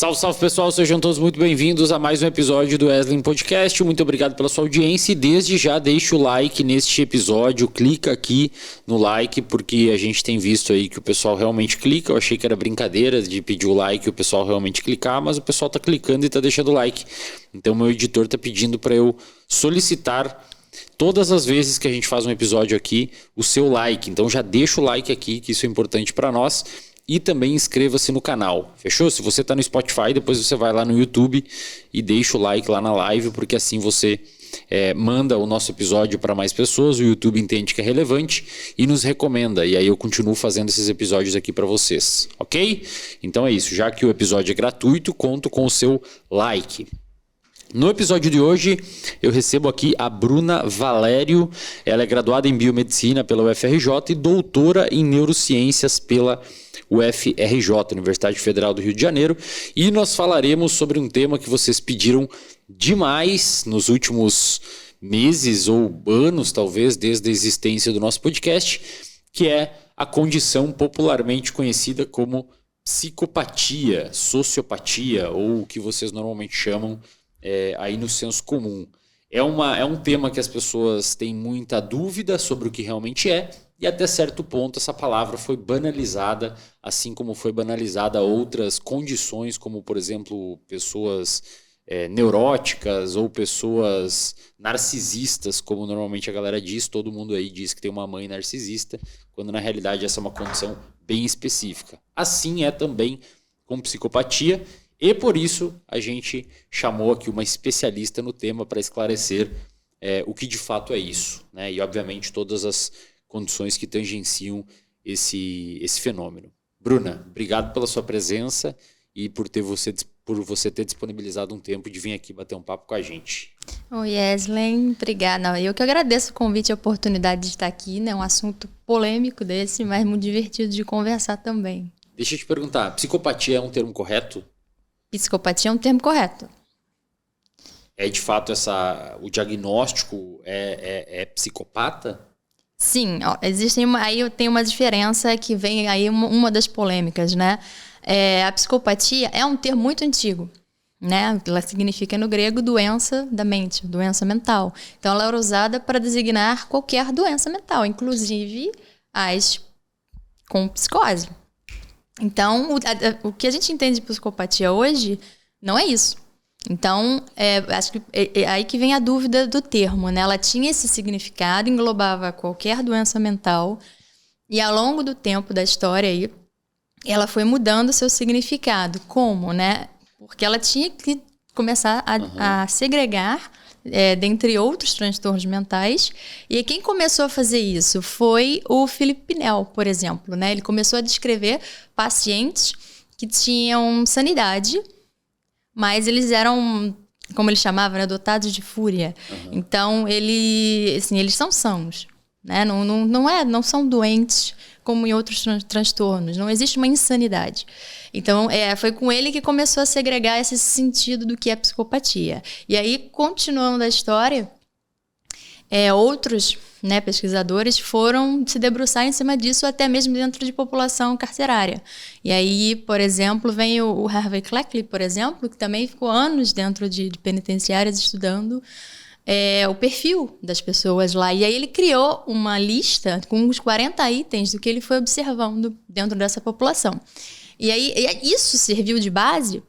Salve, salve pessoal, sejam todos muito bem-vindos a mais um episódio do Wesley Podcast. Muito obrigado pela sua audiência e desde já deixa o like neste episódio, clica aqui no like porque a gente tem visto aí que o pessoal realmente clica. Eu achei que era brincadeira de pedir o like e o pessoal realmente clicar, mas o pessoal tá clicando e tá deixando o like. Então meu editor tá pedindo para eu solicitar todas as vezes que a gente faz um episódio aqui o seu like. Então já deixa o like aqui que isso é importante para nós. E também inscreva-se no canal, fechou? Se você está no Spotify, depois você vai lá no YouTube e deixa o like lá na live, porque assim você manda o nosso episódio para mais pessoas, o YouTube entende que é relevante e nos recomenda. E aí eu continuo fazendo esses episódios aqui para vocês, ok? Então é isso, já que o episódio é gratuito, conto com o seu like. No episódio de hoje, eu recebo aqui a Bruna Valério. Ela é graduada em Biomedicina pela UFRJ e doutora em Neurociências pela UFRJ, Universidade Federal do Rio de Janeiro. E nós falaremos sobre um tema que vocês pediram demais nos últimos meses ou anos, talvez, desde a existência do nosso podcast, que é a condição popularmente conhecida como psicopatia, sociopatia, ou o que vocês normalmente chamam aí no senso comum. É um tema que as pessoas têm muita dúvida sobre o que realmente é, e até certo ponto essa palavra foi banalizada, assim como foi banalizada outras condições, como por exemplo pessoas neuróticas ou pessoas narcisistas, como normalmente a galera diz. Todo mundo aí diz que tem uma mãe narcisista, quando na realidade essa é uma condição bem específica. Assim é também com psicopatia. E por isso a gente chamou aqui uma especialista no tema para esclarecer o que de fato é isso, né? E obviamente todas as condições que tangenciam esse fenômeno. Bruna, obrigado pela sua presença e por você ter disponibilizado um tempo de vir aqui bater um papo com a gente. Oi, Wesley, obrigada. Eu que agradeço o convite e a oportunidade de estar aqui, né? Um assunto polêmico desse, mas muito divertido de conversar também. Deixa eu te perguntar, psicopatia é um termo correto? Psicopatia é um termo correto. É de fato o diagnóstico é psicopata? Sim, aí eu tenho uma diferença que vem aí uma das polêmicas, né? A psicopatia é um termo muito antigo, né? Ela significa no grego doença da mente, doença mental. Então ela era usada para designar qualquer doença mental, inclusive as com psicose. Então, o que a gente entende de psicopatia hoje não é isso. Então, acho que é aí que vem a dúvida do termo, né? Ela tinha esse significado, englobava qualquer doença mental, e ao longo do tempo da história aí, ela foi mudando seu significado. Como, né? Porque ela tinha que começar a segregar dentre outros transtornos mentais. E quem começou a fazer isso foi o Philippe Pinel, por exemplo, né? Ele começou a descrever pacientes que tinham sanidade, mas eles eram, como ele chamava, né, dotados de fúria. Então, eles são sãos, né? Não são doentes como em outros transtornos. Não existe uma insanidade. Então, foi com ele que começou a segregar esse sentido do que é psicopatia. E aí, continuando a história, outros, né, pesquisadores foram se debruçar em cima disso, até mesmo dentro de população carcerária. E aí, por exemplo, vem o Harvey Cleckley, por exemplo, que também ficou anos dentro de penitenciárias estudando o perfil das pessoas lá. E aí ele criou uma lista com uns 40 itens do que ele foi observando dentro dessa população. E aí isso serviu de base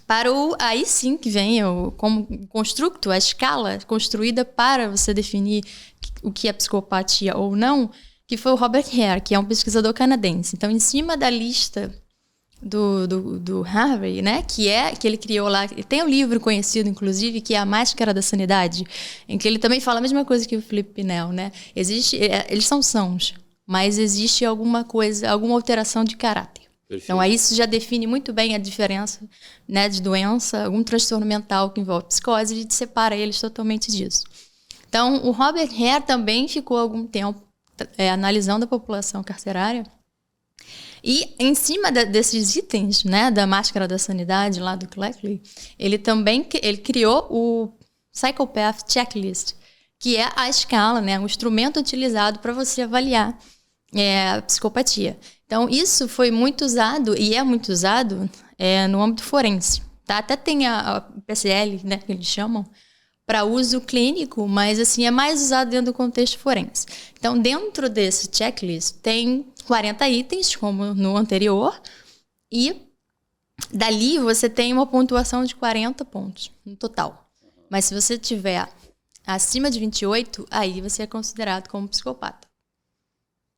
para aí sim que vem como construto, a escala construída para você definir o que é psicopatia ou não, que foi o Robert Hare, que é um pesquisador canadense. Então, em cima da lista do Harvey, né, que ele criou lá, tem um livro conhecido, inclusive, que é A Máscara da Sanidade, em que ele também fala a mesma coisa que o Philippe Pinel, né? Eles são sãos, mas existe alguma alteração de caráter. Perfeito. Então, aí isso já define muito bem a diferença, né, de doença, algum transtorno mental que envolve psicose, e separa eles totalmente disso. Então, o Robert Hare também ficou algum tempo analisando a população carcerária, e em cima desses itens, né, da Máscara da Sanidade, lá do Cleckley, ele criou o Psychopath Checklist, que é a escala, né, um instrumento utilizado para você avaliar a psicopatia. Então, isso foi muito usado, e é muito usado, no âmbito forense. Tá? Até tem a PCL, né, que eles chamam, para uso clínico, mas assim, é mais usado dentro do contexto forense. Então, dentro desse checklist, tem 40 itens, como no anterior, e dali você tem uma pontuação de 40 pontos no total. Mas se você tiver acima de 28, aí você é considerado como psicopata.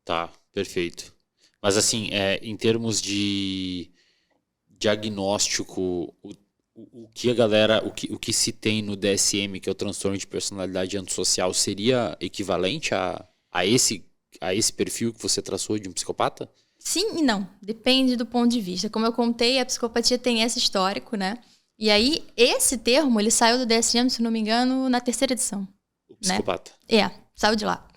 Tá, perfeito. Mas assim, em termos de diagnóstico, o que a galera, o que se tem no DSM, que é o transtorno de personalidade antissocial, seria equivalente a esse perfil que você traçou de um psicopata? Sim e não. Depende do ponto de vista. Como eu contei, a psicopatia tem esse histórico, né? E aí, esse termo, ele saiu do DSM, se não me engano, na 3ª edição. O psicopata. Né? Saiu de lá.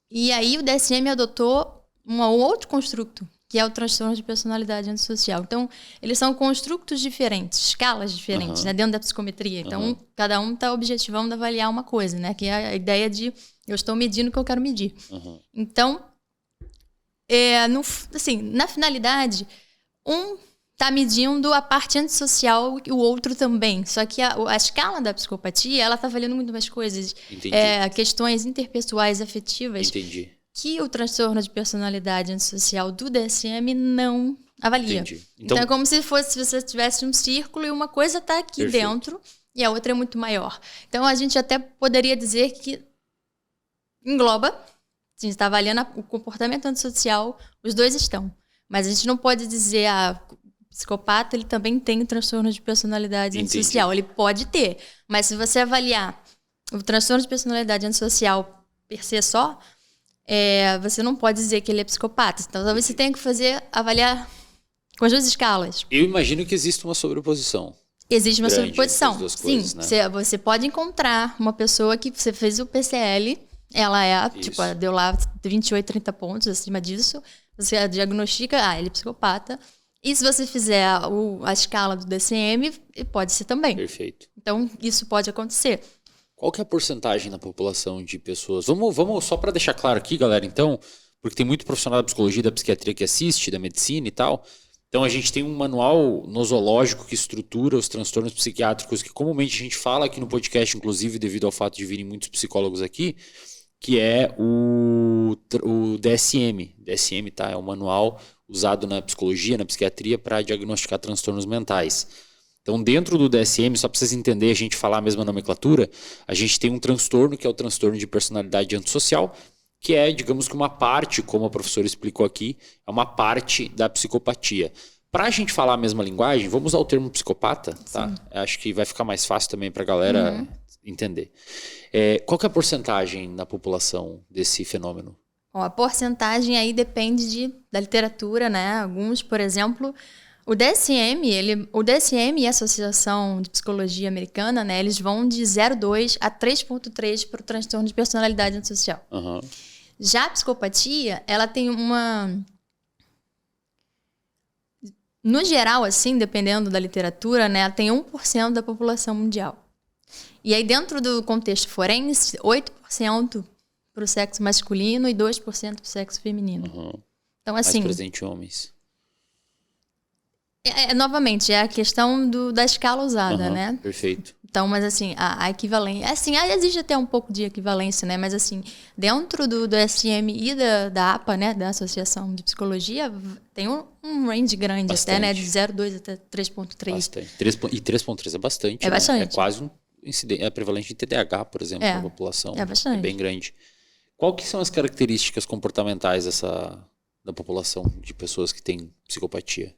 E aí, o DSM adotou um outro construto, que é o transtorno de personalidade antissocial. Então, eles são construtos diferentes, escalas diferentes, né, dentro da psicometria. Então, cada um está objetivando avaliar uma coisa, né, que é a ideia de eu estou medindo o que eu quero medir. Então, na finalidade, um está medindo a parte antissocial e o outro também. Só que a escala da psicopatia, ela está avaliando muito mais coisas. Questões interpessoais, afetivas. Entendi. Que o transtorno de personalidade antissocial do DSM não avalia. Entendi. Então é como se você tivesse um círculo e uma coisa está aqui Perfeito. dentro e a outra é muito maior. Então a gente até poderia dizer que engloba, a gente está avaliando o comportamento antissocial, os dois estão. Mas a gente não pode dizer o psicopata ele também tem transtorno de personalidade antissocial. Ele pode ter, mas se você avaliar o transtorno de personalidade antissocial per se só, você não pode dizer que ele é psicopata. Então, talvez você tenha que avaliar com as duas escalas. Eu imagino que existe uma sobreposição. Existe uma sobreposição. Sim, coisas, né? Você pode encontrar uma pessoa que você fez o PCL, ela deu lá 28, 30 pontos acima disso, você diagnostica, ele é psicopata. E se você fizer a escala do DSM, pode ser também. Perfeito. Então, isso pode acontecer. Qual que é a porcentagem na população de pessoas? Vamos só para deixar claro aqui, galera, então, porque tem muito profissional da psicologia e da psiquiatria que assiste, da medicina e tal. Então, a gente tem um manual nosológico que estrutura os transtornos psiquiátricos, que comumente a gente fala aqui no podcast, inclusive devido ao fato de virem muitos psicólogos aqui, que é o DSM. DSM, tá? É um manual usado na psicologia, na psiquiatria, para diagnosticar transtornos mentais. Então, dentro do DSM, só para vocês entenderem, a gente falar a mesma nomenclatura, a gente tem um transtorno, que é o transtorno de personalidade antissocial, que é, digamos que uma parte, como a professora explicou aqui, é uma parte da psicopatia. Para a gente falar a mesma linguagem, vamos usar o termo psicopata, tá? Acho que vai ficar mais fácil também para a galera entender. Qual que é a porcentagem na população desse fenômeno? A porcentagem aí depende da literatura, né? Alguns, por exemplo... O DSM e a Associação de Psicologia Americana, né, eles vão de 0,2 a 3,3 para o transtorno de personalidade antissocial. Já a psicopatia, ela tem no geral, assim, dependendo da literatura, né, ela tem 1% da população mundial. E aí, dentro do contexto forense, 8% para o sexo masculino e 2% para o sexo feminino. Então, assim... Mais presente em homens. Novamente, é a questão da escala usada, né? Perfeito. Então, mas assim, a equivalência... Assim, existe até um pouco de equivalência, né? Mas assim, dentro do SM e da APA, né? Da Associação de Psicologia, tem um range grande bastante. Até, né? De 0,2 até 3,3. Bastante. E 3,3 é bastante. É bastante. Né? É quase um incidente, prevalente de TDAH, por exemplo, na população. É bastante. É bem grande. Qual que são as características comportamentais da população de pessoas que têm psicopatia?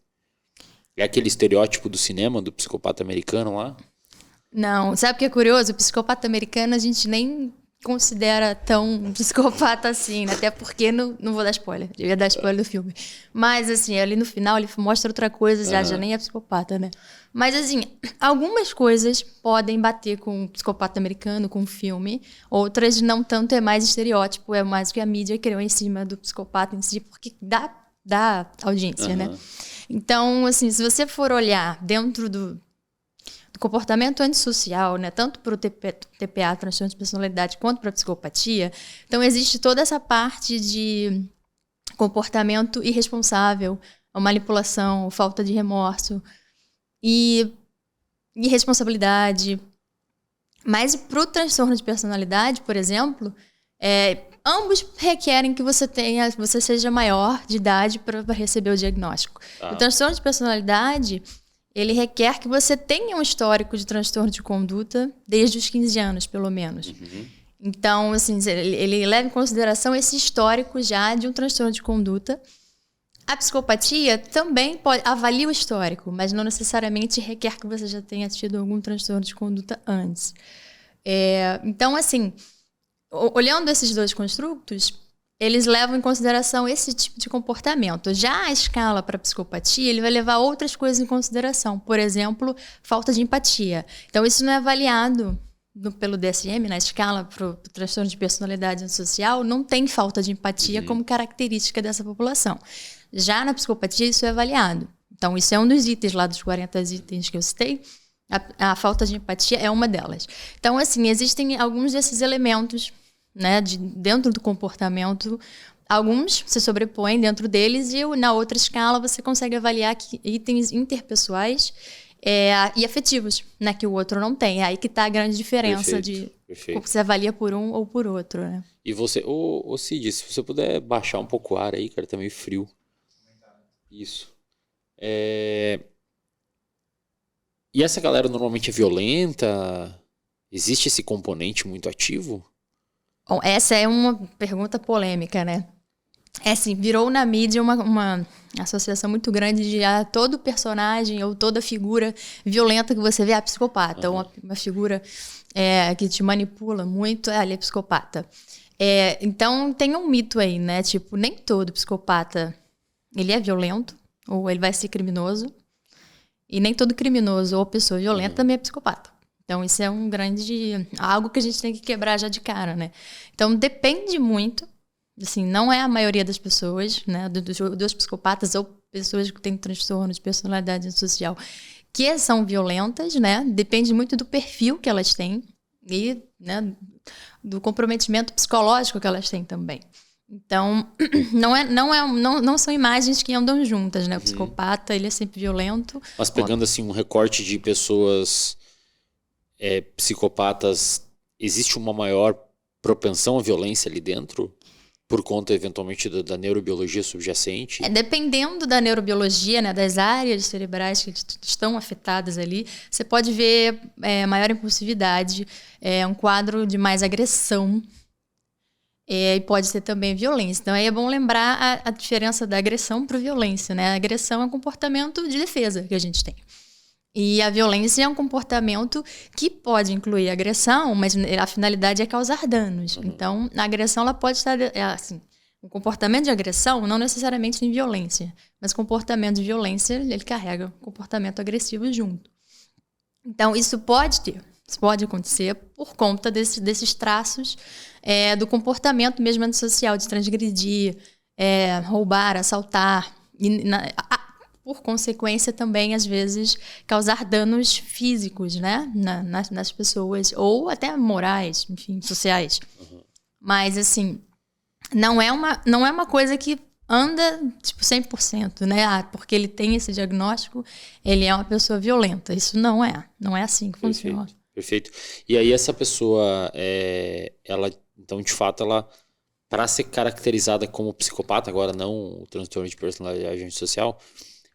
É aquele estereótipo do cinema, do psicopata americano lá? Não. Sabe o que é curioso? O psicopata americano a gente nem considera tão psicopata assim, né? Até porque, não vou dar spoiler. Eu ia dar spoiler do filme. Mas, assim, ali no final ele mostra outra coisa, já nem é psicopata, né? Mas, assim, algumas coisas podem bater com o psicopata americano, com o filme. Outras não tanto, é mais estereótipo, é mais que a mídia criou em cima do psicopata em si, porque dá audiência, né? Então, assim, se você for olhar dentro do comportamento antissocial, né, tanto para o TPA, transtorno de personalidade, quanto para a psicopatia, então existe toda essa parte de comportamento irresponsável, a manipulação, falta de remorso. e irresponsabilidade. Mas para o transtorno de personalidade, por exemplo, ambos requerem que você seja maior de idade para receber o diagnóstico. O transtorno de personalidade, ele requer que você tenha um histórico de transtorno de conduta desde os 15 anos, pelo menos. Então, assim, ele leva em consideração esse histórico já de um transtorno de conduta. A psicopatia também avalia o histórico, mas não necessariamente requer que você já tenha tido algum transtorno de conduta antes. Então, assim, olhando esses dois construtos, eles levam em consideração esse tipo de comportamento. Já a escala para psicopatia, ele vai levar outras coisas em consideração. Por exemplo, falta de empatia. Então, isso não é avaliado pelo DSM, na escala para o transtorno de personalidade antissocial, não tem falta de empatia como característica dessa população. Já na psicopatia, isso é avaliado. Então, isso é um dos itens lá dos 40 itens que eu citei. A falta de empatia é uma delas. Então, assim, existem alguns desses elementos, né, dentro do comportamento. Alguns se sobrepõem dentro deles e na outra escala você consegue avaliar que itens interpessoais e afetivos, né, que o outro não tem. É aí que está a grande diferença de você avalia por um ou por outro. Né? E você, Cid, se você puder baixar um pouco o ar aí, cara, tá meio frio. Isso. E essa galera normalmente é violenta? Existe esse componente muito ativo? Bom, essa é uma pergunta polêmica, né? Assim, virou na mídia uma associação muito grande de todo personagem ou toda figura violenta que você vê é psicopata. Ou uma figura que te manipula muito, ele é psicopata. Então, tem um mito aí, né? Tipo, nem todo psicopata ele é violento ou ele vai ser criminoso. E nem todo criminoso ou pessoa violenta também é psicopata. Então, isso é algo que a gente tem que quebrar já de cara, né? Então, depende muito. Assim, não é a maioria das pessoas, né? Dos psicopatas ou pessoas que têm transtorno de personalidade antissocial que são violentas, né? Depende muito do perfil que elas têm e, né, do comprometimento psicológico que elas têm também. Então, não são imagens que andam juntas, né? O psicopata, ele é sempre violento. Mas pegando assim um recorte de pessoas psicopatas, existe uma maior propensão à violência ali dentro? Por conta, eventualmente, da neurobiologia subjacente? Dependendo da neurobiologia, né, das áreas cerebrais que estão afetadas ali, você pode ver maior impulsividade, um quadro de mais agressão, e pode ser também violência. Então, aí é bom lembrar a diferença da agressão para a violência. Né? A agressão é um comportamento de defesa que a gente tem. E a violência é um comportamento que pode incluir agressão, mas a finalidade é causar danos. Então, a agressão ela pode estar... assim, o comportamento de agressão não necessariamente tem violência, mas o comportamento de violência ele carrega um comportamento agressivo junto. Então, isso pode acontecer por conta desses traços do comportamento mesmo antissocial, de transgredir, roubar, assaltar, por consequência também, às vezes, causar danos físicos, né, nas pessoas, ou até morais, enfim, sociais. Mas, assim, não é uma coisa que anda, tipo, 100%, né? Porque ele tem esse diagnóstico, ele é uma pessoa violenta. Isso não é assim que funciona. Perfeito. E aí essa pessoa, ela, então, de fato, ela, para ser caracterizada como psicopata, agora não o transtorno de personalidade antissocial,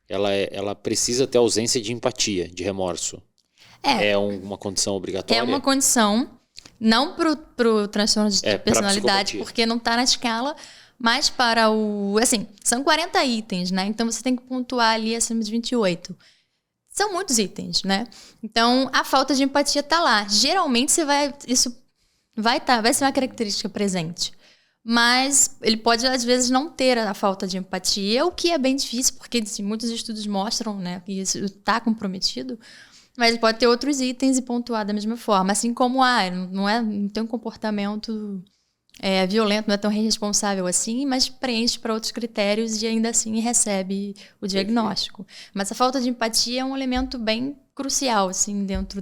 ela precisa ter ausência de empatia, de remorso. É uma condição obrigatória? É uma condição, não pro transtorno de personalidade, porque não está na escala, mas para assim, são 40 itens, né? Então você tem que pontuar ali acima de 28. São muitos itens, né? Então a falta de empatia está lá. Geralmente isso vai ser uma característica presente. Mas ele pode, às vezes, não ter a falta de empatia, o que é bem difícil, porque assim, muitos estudos mostram, né, que isso está comprometido, mas ele pode ter outros itens e pontuar da mesma forma. Assim como não tem um comportamento violento, não é tão irresponsável assim, mas preenche para outros critérios e ainda assim recebe o diagnóstico. Mas a falta de empatia é um elemento bem crucial assim, dentro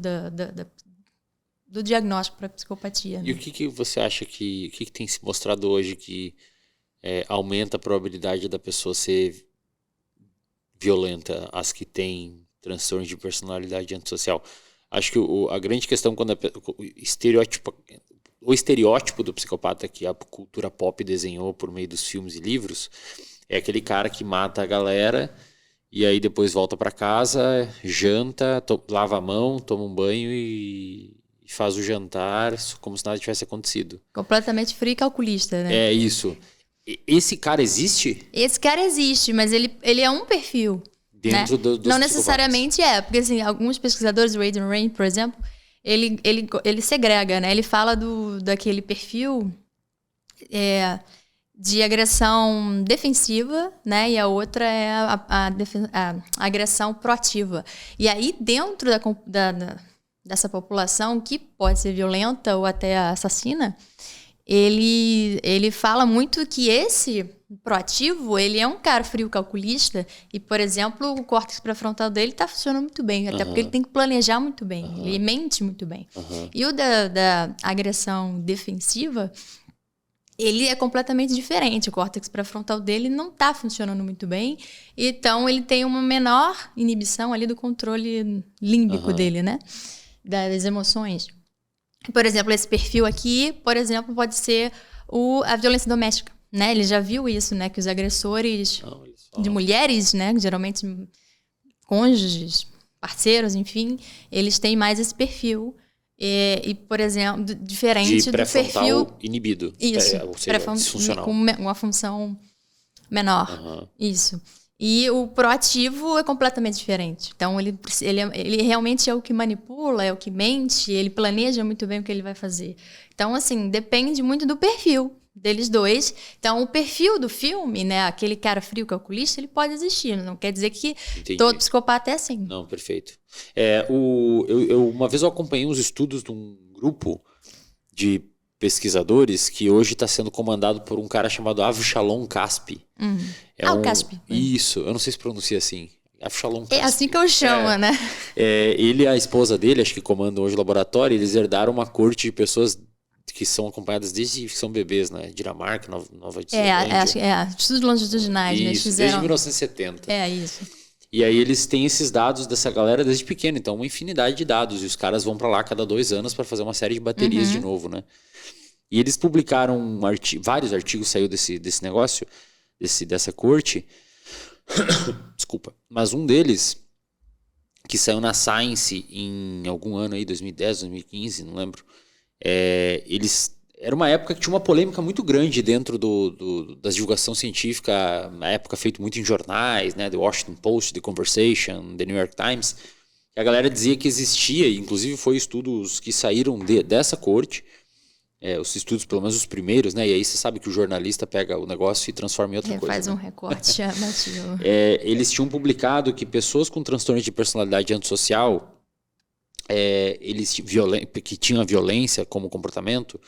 do diagnóstico para psicopatia. Né? E o que você acha que tem se mostrado hoje que aumenta a probabilidade da pessoa ser violenta? As que têm transtorno de personalidade antissocial. Acho que a grande questão quando o estereótipo do psicopata que a cultura pop desenhou por meio dos filmes e livros é aquele cara que mata a galera e aí depois volta para casa, janta, lava a mão, toma um banho e faz o jantar como se nada tivesse acontecido. Completamente frio e calculista, né? É isso. Esse cara existe? Esse cara existe, mas ele é um perfil. Dentro né? dos Não necessariamente porque assim, alguns pesquisadores, o Adrian Raine, por exemplo, ele segrega, né? Ele fala daquele perfil de agressão defensiva, né? E a outra é a agressão proativa. E aí, dentro dessa população que pode ser violenta ou até assassina, ele fala muito que esse proativo, ele é um cara frio calculista e, por exemplo, o córtex pré-frontal dele está funcionando muito bem, até porque ele tem que planejar muito bem, ele mente muito bem. E o da agressão defensiva, ele é completamente diferente, o córtex pré-frontal dele não está funcionando muito bem, então ele tem uma menor inibição ali do controle límbico dele, né? Das emoções. Por exemplo, esse perfil aqui, por exemplo, pode ser a violência doméstica, né? Ele já viu isso, né? Que os agressores de mulheres, né? Geralmente cônjuges, parceiros, enfim, eles têm mais esse perfil. E por exemplo, diferente do perfil inibido. Isso, ou seja, disfuncional. Com uma função menor. Isso. E o proativo é completamente diferente. Então, ele realmente é o que manipula, é o que mente, ele planeja muito bem o que ele vai fazer. Então, assim, depende muito do perfil deles dois. Então, o perfil do filme, né, aquele cara frio calculista, ele pode existir. Não quer dizer que todo psicopata é assim. Não, perfeito. Uma vez eu acompanhei uns estudos de um grupo de pesquisadores que hoje está sendo comandado por um cara chamado Avshalom Caspi. O Caspi. Isso, eu não sei se pronuncia assim. Avshalom Caspi. É assim que eu chamo, né? Ele e a esposa dele, acho que comandam hoje o laboratório, eles herdaram uma corte de pessoas que são acompanhadas desde que são bebês, né? Dinamarca, Nova Zelândia. Estudos longitudinais, isso, né? Eles fizeram... desde 1970. Isso. E aí eles têm esses dados dessa galera desde pequeno, então uma infinidade de dados. E os caras vão para lá cada 2 anos para fazer uma série de baterias de novo, né? E eles publicaram vários artigos, saiu desse negócio, dessa corte. Desculpa. Mas um deles, que saiu na Science em algum ano aí, 2010, 2015, não lembro. Era uma época que tinha uma polêmica muito grande dentro da divulgação científica, na época feito muito em jornais, né? The Washington Post, The Conversation, The New York Times. A galera dizia que existia, e inclusive foi estudos que saíram dessa corte, os estudos, pelo menos os primeiros, né? E aí você sabe que o jornalista pega o negócio e transforma em outra coisa. Faz um recorte chamativo. Eles tinham publicado que pessoas com transtorno de personalidade antissocial, que tinham a violência como comportamento,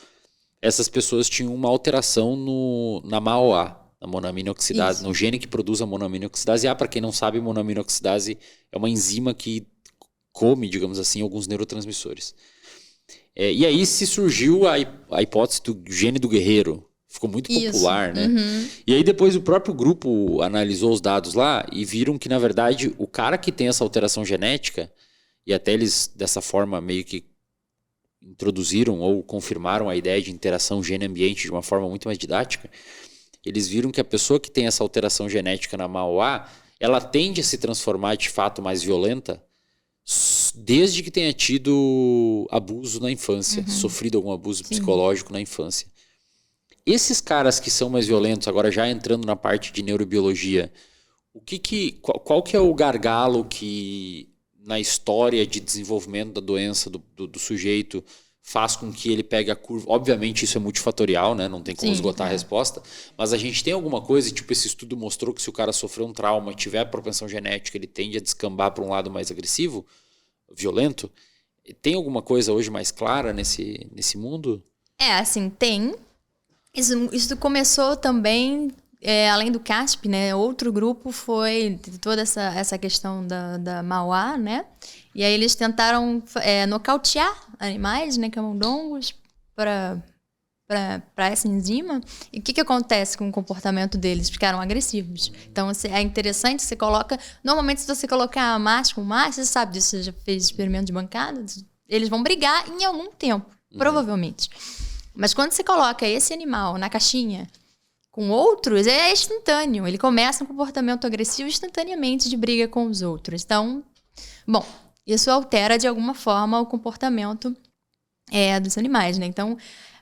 essas pessoas tinham uma alteração na MAOA, na monoaminoxidase, no gene que produz a monoaminoxidase. Para quem não sabe, monoaminoxidase é uma enzima que come, digamos assim, alguns neurotransmissores. E aí se surgiu a hipótese do gene do guerreiro. Ficou muito popular, né? E aí depois o próprio grupo analisou os dados lá e viram que, na verdade, o cara que tem essa alteração genética, e até eles, dessa forma, meio que introduziram ou confirmaram a ideia de interação gene-ambiente de uma forma muito mais didática, eles viram que a pessoa que tem essa alteração genética na MAOA, ela tende a se transformar de fato mais violenta desde que tenha tido abuso na infância, sofrido algum abuso psicológico na infância. Esses caras que são mais violentos, agora já entrando na parte de neurobiologia, qual que é o gargalo que na história de desenvolvimento da doença do sujeito faz com que ele pegue a curva? Obviamente isso é multifatorial, né? Não tem como esgotar a resposta, mas a gente tem alguma coisa, tipo esse estudo mostrou que se o cara sofreu um trauma, tiver a propensão genética, ele tende a descambar para um lado mais agressivo, violento. Tem alguma coisa hoje mais clara nesse mundo? Assim, tem. Isso começou também, além do CASP, né? Outro grupo foi toda essa questão da MAOA, né? E aí eles tentaram nocautear animais, né? Camundongos, para para essa enzima. E o que acontece com o comportamento deles? Ficaram agressivos. Então, é interessante, você coloca... Normalmente, se você colocar macho com macho, você sabe disso, você já fez experimento de bancada, eles vão brigar em algum tempo, provavelmente. Mas quando você coloca esse animal na caixinha com outros, é instantâneo. Ele começa um comportamento agressivo instantaneamente de briga com os outros. Então, bom, isso altera de alguma forma o comportamento dos animais, né? Então,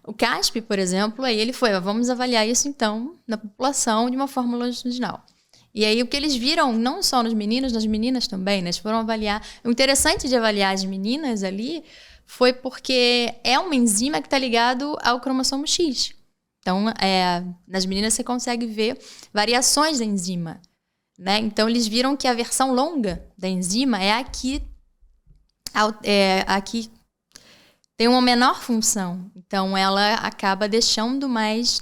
o CASP, por exemplo, aí ele foi, vamos avaliar isso então na população de uma forma longitudinal. E aí o que eles viram, não só nos meninos, nas meninas também, né? Eles foram avaliar. O interessante de avaliar as meninas ali foi porque é uma enzima que está ligado ao cromossomo X. Então, nas meninas você consegue ver variações da enzima, né? Então, eles viram que a versão longa da enzima é a que tem uma menor função. Então, ela acaba deixando mais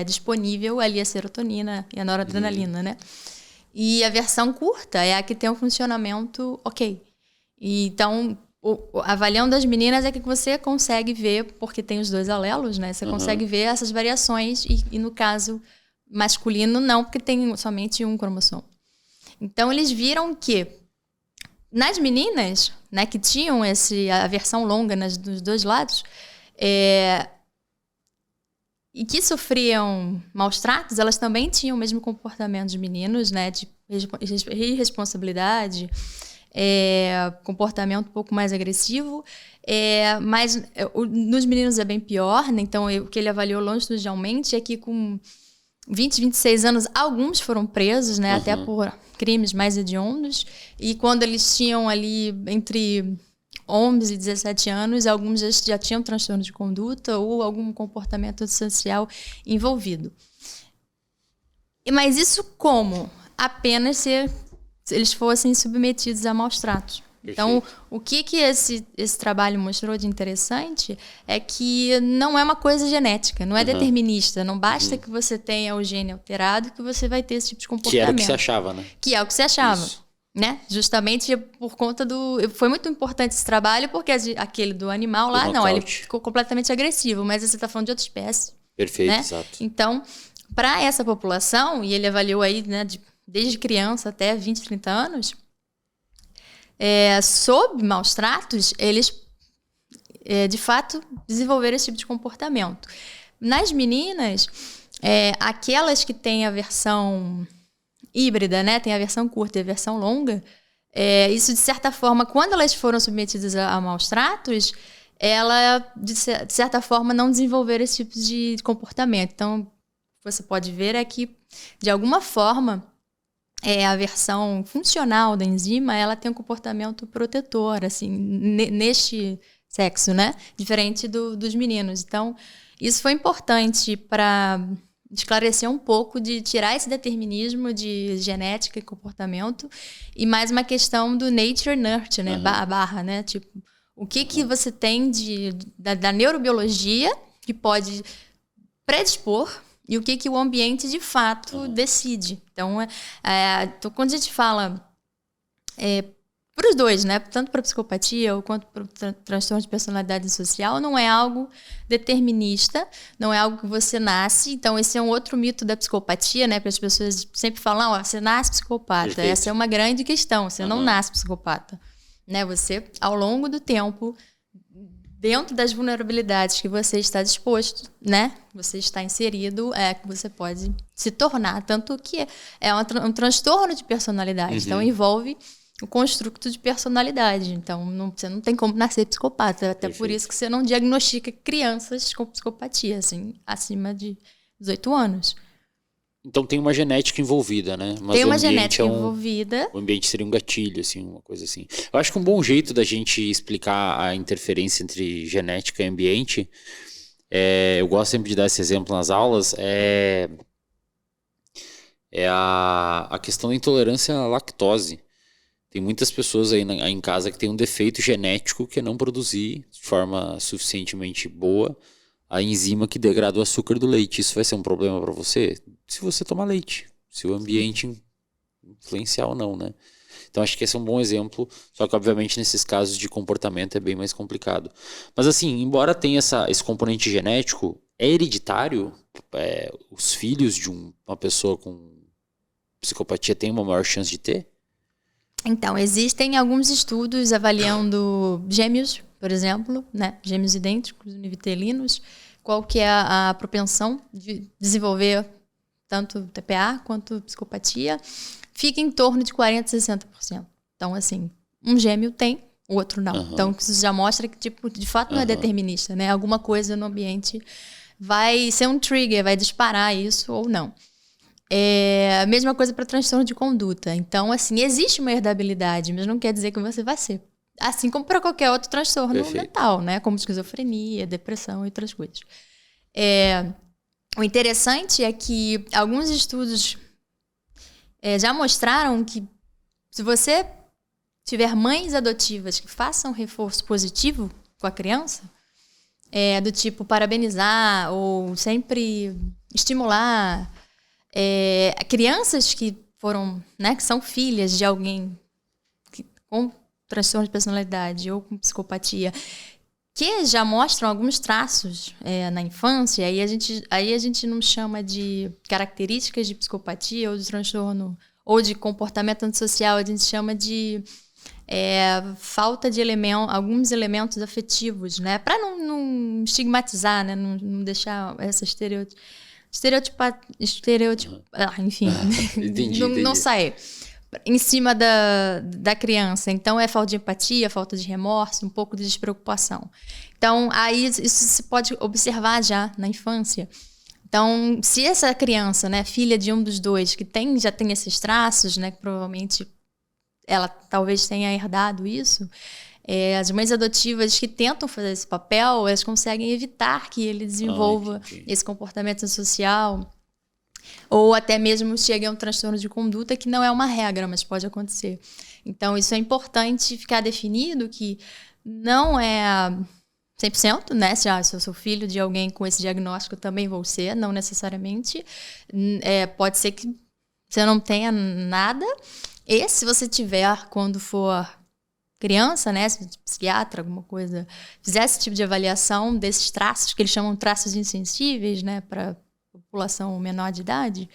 disponível ali a serotonina e a noradrenalina, né? E a versão curta é a que tem um funcionamento ok. E, então, avaliando as meninas é que você consegue ver, porque tem os dois alelos, né? Você consegue ver essas variações e no caso masculino, não, porque tem somente um cromossomo. Então, eles viram que nas meninas, né, que tinham a versão longa dos dois lados, e que sofriam maus tratos, elas também tinham o mesmo comportamento de meninos, né, de irresponsabilidade, comportamento um pouco mais agressivo, mas nos meninos é bem pior, né? Então o que ele avaliou longitudinalmente é que com 20, 26 anos, alguns foram presos, né, até por crimes mais hediondos, e quando eles tinham ali entre 11 e 17 anos, alguns já tinham transtorno de conduta ou algum comportamento social envolvido. Mas isso como? Apenas se eles fossem submetidos a maus tratos. Então, o que esse trabalho mostrou de interessante é que não é uma coisa genética, não é determinista. Não basta que você tenha o gene alterado que você vai ter esse tipo de comportamento. Que era o que você achava, né? Que é o que você achava. Né? Justamente por conta foi muito importante esse trabalho, porque aquele do animal lá, não, ele ficou completamente agressivo, mas você está falando de outra espécie. Perfeito, né? Exato. Então, para essa população, e ele avaliou aí, né, desde criança até 20, 30 anos, sob maus tratos, eles, de fato, desenvolveram esse tipo de comportamento. Nas meninas, aquelas que têm a versão híbrida, né? Tem a versão curta e a versão longa. Isso, de certa forma, quando elas foram submetidas a maus tratos, ela, de certa forma, não desenvolveram esse tipo de comportamento. Então, o que você pode ver que, de alguma forma, a versão funcional da enzima, ela tem um comportamento protetor, assim, neste sexo, né? Diferente dos meninos. Então, isso foi importante para esclarecer um pouco, de tirar esse determinismo de genética e comportamento, e mais uma questão do nature nurture, né? Barra, né? Tipo, o que você tem da neurobiologia que pode predispor e o que o ambiente de fato decide. Então, quando a gente fala para os dois, né? Tanto para psicopatia ou quanto para o transtorno de personalidade social, não é algo determinista, não é algo que você nasce. Então, esse é um outro mito da psicopatia, né? Para as pessoas sempre falam, você nasce psicopata. Perfeito. Essa é uma grande questão, você não nasce psicopata. Né? Você, ao longo do tempo, dentro das vulnerabilidades que você está disposto, né? Você está inserido, que você pode se tornar. Tanto que é um transtorno de personalidade. Então, envolve o construto de personalidade. Então, você não tem como nascer psicopata. Até por isso que você não diagnostica crianças com psicopatia, assim, acima de 18 anos. Então tem uma genética envolvida, né? Mas tem uma genética envolvida. O ambiente seria um gatilho, assim, uma coisa assim. Eu acho que um bom jeito da gente explicar a interferência entre genética e ambiente, eu gosto sempre de dar esse exemplo nas aulas, é a questão da intolerância à lactose. Tem muitas pessoas aí em casa que tem um defeito genético que é não produzir de forma suficientemente boa a enzima que degrada o açúcar do leite. Isso vai ser um problema para você se você tomar leite, se o ambiente influenciar ou não, né? Então acho que esse é um bom exemplo, só que obviamente nesses casos de comportamento é bem mais complicado. Mas assim, embora tenha esse componente genético, é hereditário? Os filhos de uma pessoa com psicopatia têm uma maior chance de ter? Então, existem alguns estudos avaliando gêmeos, por exemplo, né? Gêmeos idênticos, univitelinos, qual que é a propensão de desenvolver tanto TPA quanto psicopatia, fica em torno de 40% a 60%. Então, assim, um gêmeo tem, o outro não. Então, isso já mostra que, tipo, de fato não é determinista, né? Alguma coisa no ambiente vai ser um trigger, vai disparar isso ou não. A mesma coisa para transtorno de conduta. Então, assim, existe uma herdabilidade, mas não quer dizer que você vai ser. Assim como para qualquer outro transtorno mental, né? Como esquizofrenia, depressão e outras coisas. O interessante é que alguns estudos já mostraram que se você tiver mães adotivas que façam reforço positivo com a criança, do tipo parabenizar ou sempre estimular... crianças que foram, né, que são filhas de alguém com transtorno de personalidade ou com psicopatia, que já mostram alguns traços na infância, aí a gente não chama de características de psicopatia ou de transtorno ou de comportamento antissocial, a gente chama de falta de alguns elementos afetivos, né, para não estigmatizar, né, não deixar essa enfim, entendi. Não sai em cima da criança. Então, é falta de empatia, falta de remorso, um pouco de despreocupação. Então, aí isso se pode observar já na infância. Então, se essa criança, né, filha de um dos dois, que já tem esses traços, né, que provavelmente ela talvez tenha herdado isso, as mães adotivas que tentam fazer esse papel, elas conseguem evitar que ele desenvolva esse comportamento social, ou até mesmo chegue a um transtorno de conduta, que não é uma regra, mas pode acontecer. Então, isso é importante ficar definido, que não é 100%, né? Se eu sou filho de alguém com esse diagnóstico, eu também vou ser, não necessariamente. Pode ser que você não tenha nada, e se você tiver, quando for criança, né, se psiquiatra, alguma coisa, fizer esse tipo de avaliação desses traços, que eles chamam traços insensíveis, né, para população menor de idade,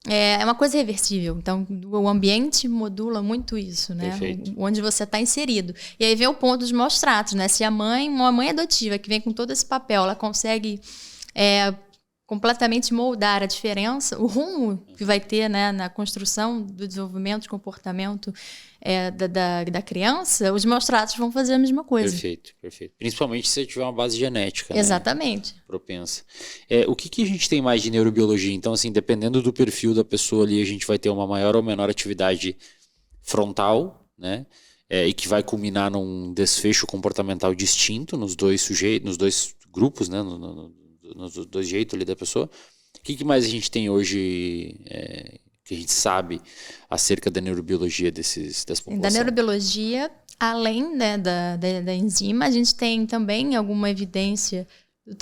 é uma coisa reversível. Então, o ambiente modula muito isso, né? Onde você está inserido. E aí vem o ponto dos maus tratos, né? Se uma mãe adotiva que vem com todo esse papel, ela consegue completamente moldar a diferença, o rumo que vai ter, né, na construção do desenvolvimento de comportamento da criança, os maus tratos vão fazer a mesma coisa. Perfeito. Principalmente se tiver uma base genética. Exatamente. Né, propensa. O que a gente tem mais de neurobiologia? Então, assim, dependendo do perfil da pessoa ali, a gente vai ter uma maior ou menor atividade frontal, né? E que vai culminar num desfecho comportamental distinto nos dois grupos, né? Nos dois jeitos ali da pessoa. O que mais a gente tem hoje que a gente sabe acerca da neurobiologia dessa população? Da neurobiologia, além, né, da enzima, a gente tem também alguma evidência do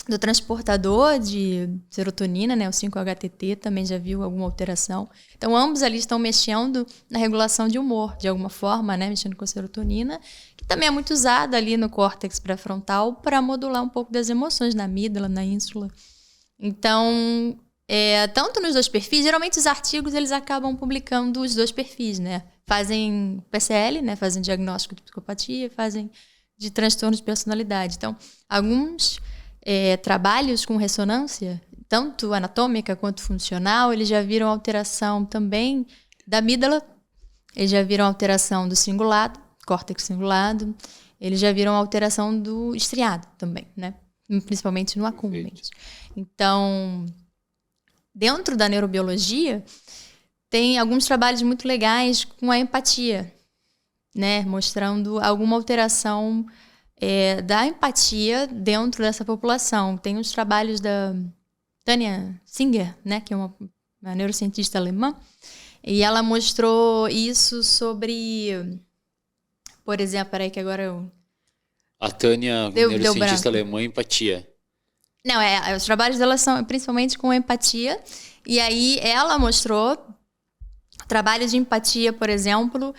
do transportador de serotonina, né, o 5-HTT, também já viu alguma alteração. Então, ambos ali estão mexendo na regulação de humor, de alguma forma, né, mexendo com a serotonina, que também é muito usada ali no córtex pré-frontal para modular um pouco das emoções, na amígdala, na ínsula. Então, tanto nos dois perfis, geralmente os artigos eles acabam publicando os dois perfis, né? Fazem PCL, né, fazem diagnóstico de psicopatia, fazem de transtorno de personalidade. Então, alguns trabalhos com ressonância, tanto anatômica quanto funcional, eles já viram alteração também da amígdala, eles já viram alteração do cingulado, córtex cingulado, eles já viram alteração do estriado também, né? Principalmente no acúmulos. Então, dentro da neurobiologia, tem alguns trabalhos muito legais com a empatia, né? Mostrando alguma alteração da empatia dentro dessa população. Tem os trabalhos da Tanja Singer, né, que é uma neurocientista alemã, e ela mostrou isso sobre, por exemplo, peraí que agora eu... A Tanja, neurocientista alemã, empatia. Não, os trabalhos dela são principalmente com empatia, e aí ela mostrou Trabalho de empatia, por exemplo,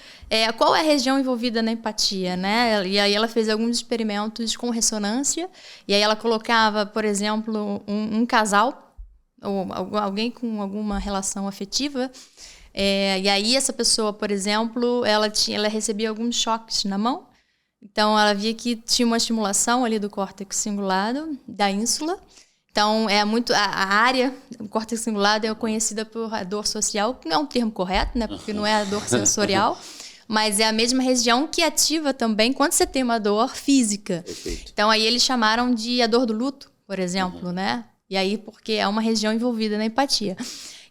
qual é a região envolvida na empatia, né? E aí ela fez alguns experimentos com ressonância, e aí ela colocava, por exemplo, um casal, ou alguém com alguma relação afetiva, e aí essa pessoa, por exemplo, ela recebia alguns choques na mão, então ela via que tinha uma estimulação ali do córtex cingulado, da ínsula. Então, a área, o córtex cingulado é conhecida por a dor social, que não é um termo correto, né? Porque não é a dor sensorial, mas é a mesma região que ativa também quando você tem uma dor física. Perfeito. Então, aí eles chamaram de a dor do luto, por exemplo, né? E aí, porque é uma região envolvida na empatia.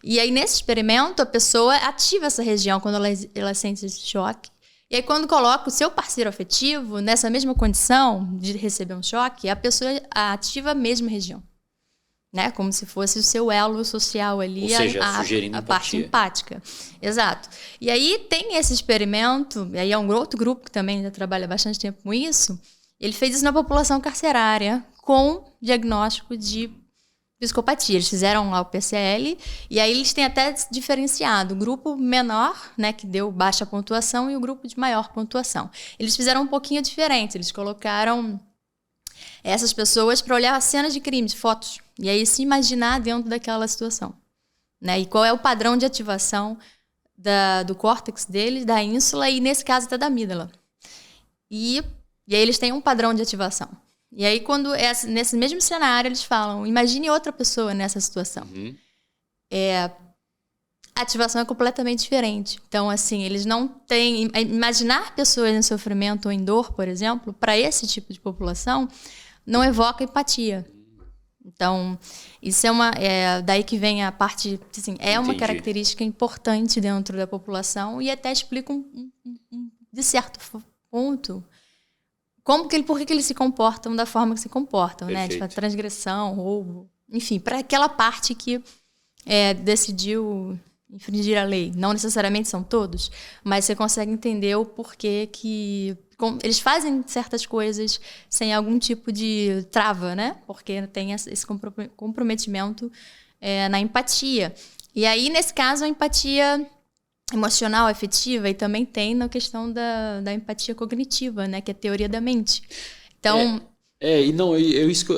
E aí, nesse experimento, a pessoa ativa essa região quando ela sente esse choque. E aí, quando coloca o seu parceiro afetivo nessa mesma condição de receber um choque, a pessoa ativa a mesma região. Né? Como se fosse o seu elo social ali, ou seja, sugerindo a parte empática. Exato. E aí tem esse experimento, e aí é um outro grupo que também já trabalha bastante tempo com isso, ele fez isso na população carcerária com diagnóstico de psicopatia. Eles fizeram lá o PCL, e aí eles têm até diferenciado o grupo menor, né, que deu baixa pontuação, e o grupo de maior pontuação. Eles fizeram um pouquinho diferente, eles colocaram essas pessoas para olhar cenas de crimes, fotos, e aí se imaginar dentro daquela situação, né? E qual é o padrão de ativação do córtex deles, da ínsula e, nesse caso, até da amígdala. E aí eles têm um padrão de ativação. E aí, quando nesse mesmo cenário, eles falam, imagine outra pessoa nessa situação. A ativação é completamente diferente. Então, assim, eles não têm... Imaginar pessoas em sofrimento ou em dor, por exemplo, para esse tipo de população, não evoca empatia. Então, isso daí que vem a parte... Assim, uma característica importante dentro da população e até explica, de certo ponto, por que eles se comportam da forma que se comportam, né? Tipo, a transgressão, roubo... Enfim, para aquela parte que decidiu infringir a lei. Não necessariamente são todos, mas você consegue entender o porquê que... Eles fazem certas coisas sem algum tipo de trava, né? Porque tem esse comprometimento na empatia. E aí, nesse caso, a empatia emocional, afetiva, e também tem na questão da empatia cognitiva, né? Que é a teoria da mente. Então...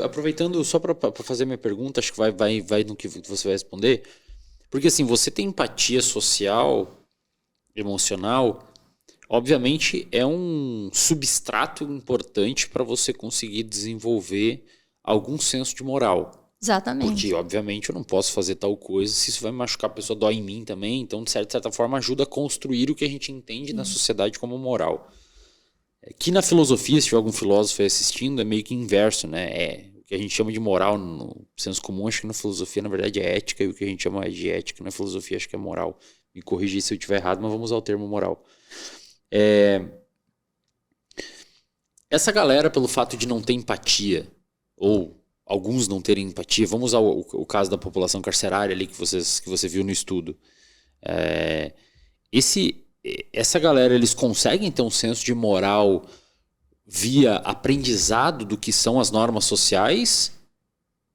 aproveitando só para fazer minha pergunta, acho que vai no que você vai responder. Porque assim, você tem empatia social, emocional... Obviamente é um substrato importante para você conseguir desenvolver algum senso de moral. Exatamente. Porque, obviamente, eu não posso fazer tal coisa se isso vai me machucar, a pessoa dói em mim também. Então, de certa forma, ajuda a construir o que a gente entende na sociedade como moral. Que na filosofia, se tiver algum filósofo aí assistindo, é meio que inverso, né? O que a gente chama de moral no senso comum, acho que na filosofia, na verdade, é ética. E o que a gente chama de ética na filosofia, acho que é moral. Me corrigir se eu estiver errado, mas vamos usar o termo moral. Essa galera, pelo fato de não ter empatia, ou alguns não terem empatia, vamos usar o caso da população carcerária ali que você viu no estudo. Essa galera, eles conseguem ter um senso de moral via aprendizado do que são as normas sociais,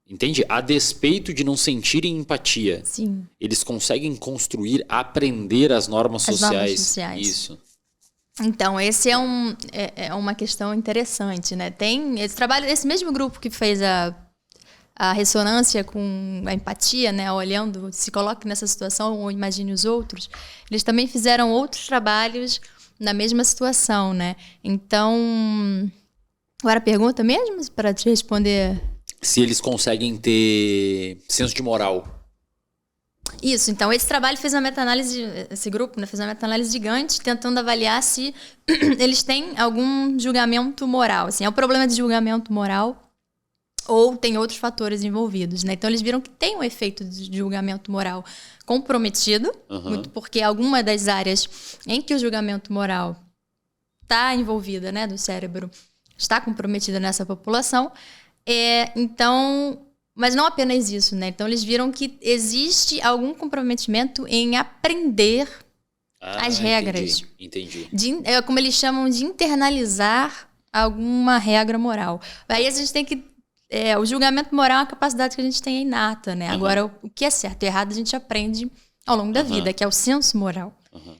entende? A despeito de não sentirem empatia. Sim. Eles conseguem aprender as normas sociais. Normas sociais. Isso. Então, esse é uma questão interessante, né? Tem esse mesmo grupo que fez a ressonância com a empatia, né? Olhando, se coloque nessa situação ou imagine os outros, eles também fizeram outros trabalhos na mesma situação, né? Então, agora a pergunta mesmo, para te responder... Se eles conseguem ter senso de moral. Isso, então esse trabalho fez uma meta-análise, esse grupo, né, fez uma meta-análise gigante, tentando avaliar se eles têm algum julgamento moral, assim, é um problema de julgamento moral ou tem outros fatores envolvidos, né? Então eles viram que tem um efeito de julgamento moral comprometido, muito porque alguma das áreas em que o julgamento moral está envolvida, né, do cérebro, está comprometida nessa população, então... Mas não apenas isso, né? Então, eles viram que existe algum comprometimento em aprender as regras. Entendi. Como eles chamam de internalizar alguma regra moral. Aí a gente tem que... o julgamento moral é uma capacidade que a gente tem inata, né? Agora, o que é certo e errado a gente aprende ao longo da vida, que é o senso moral.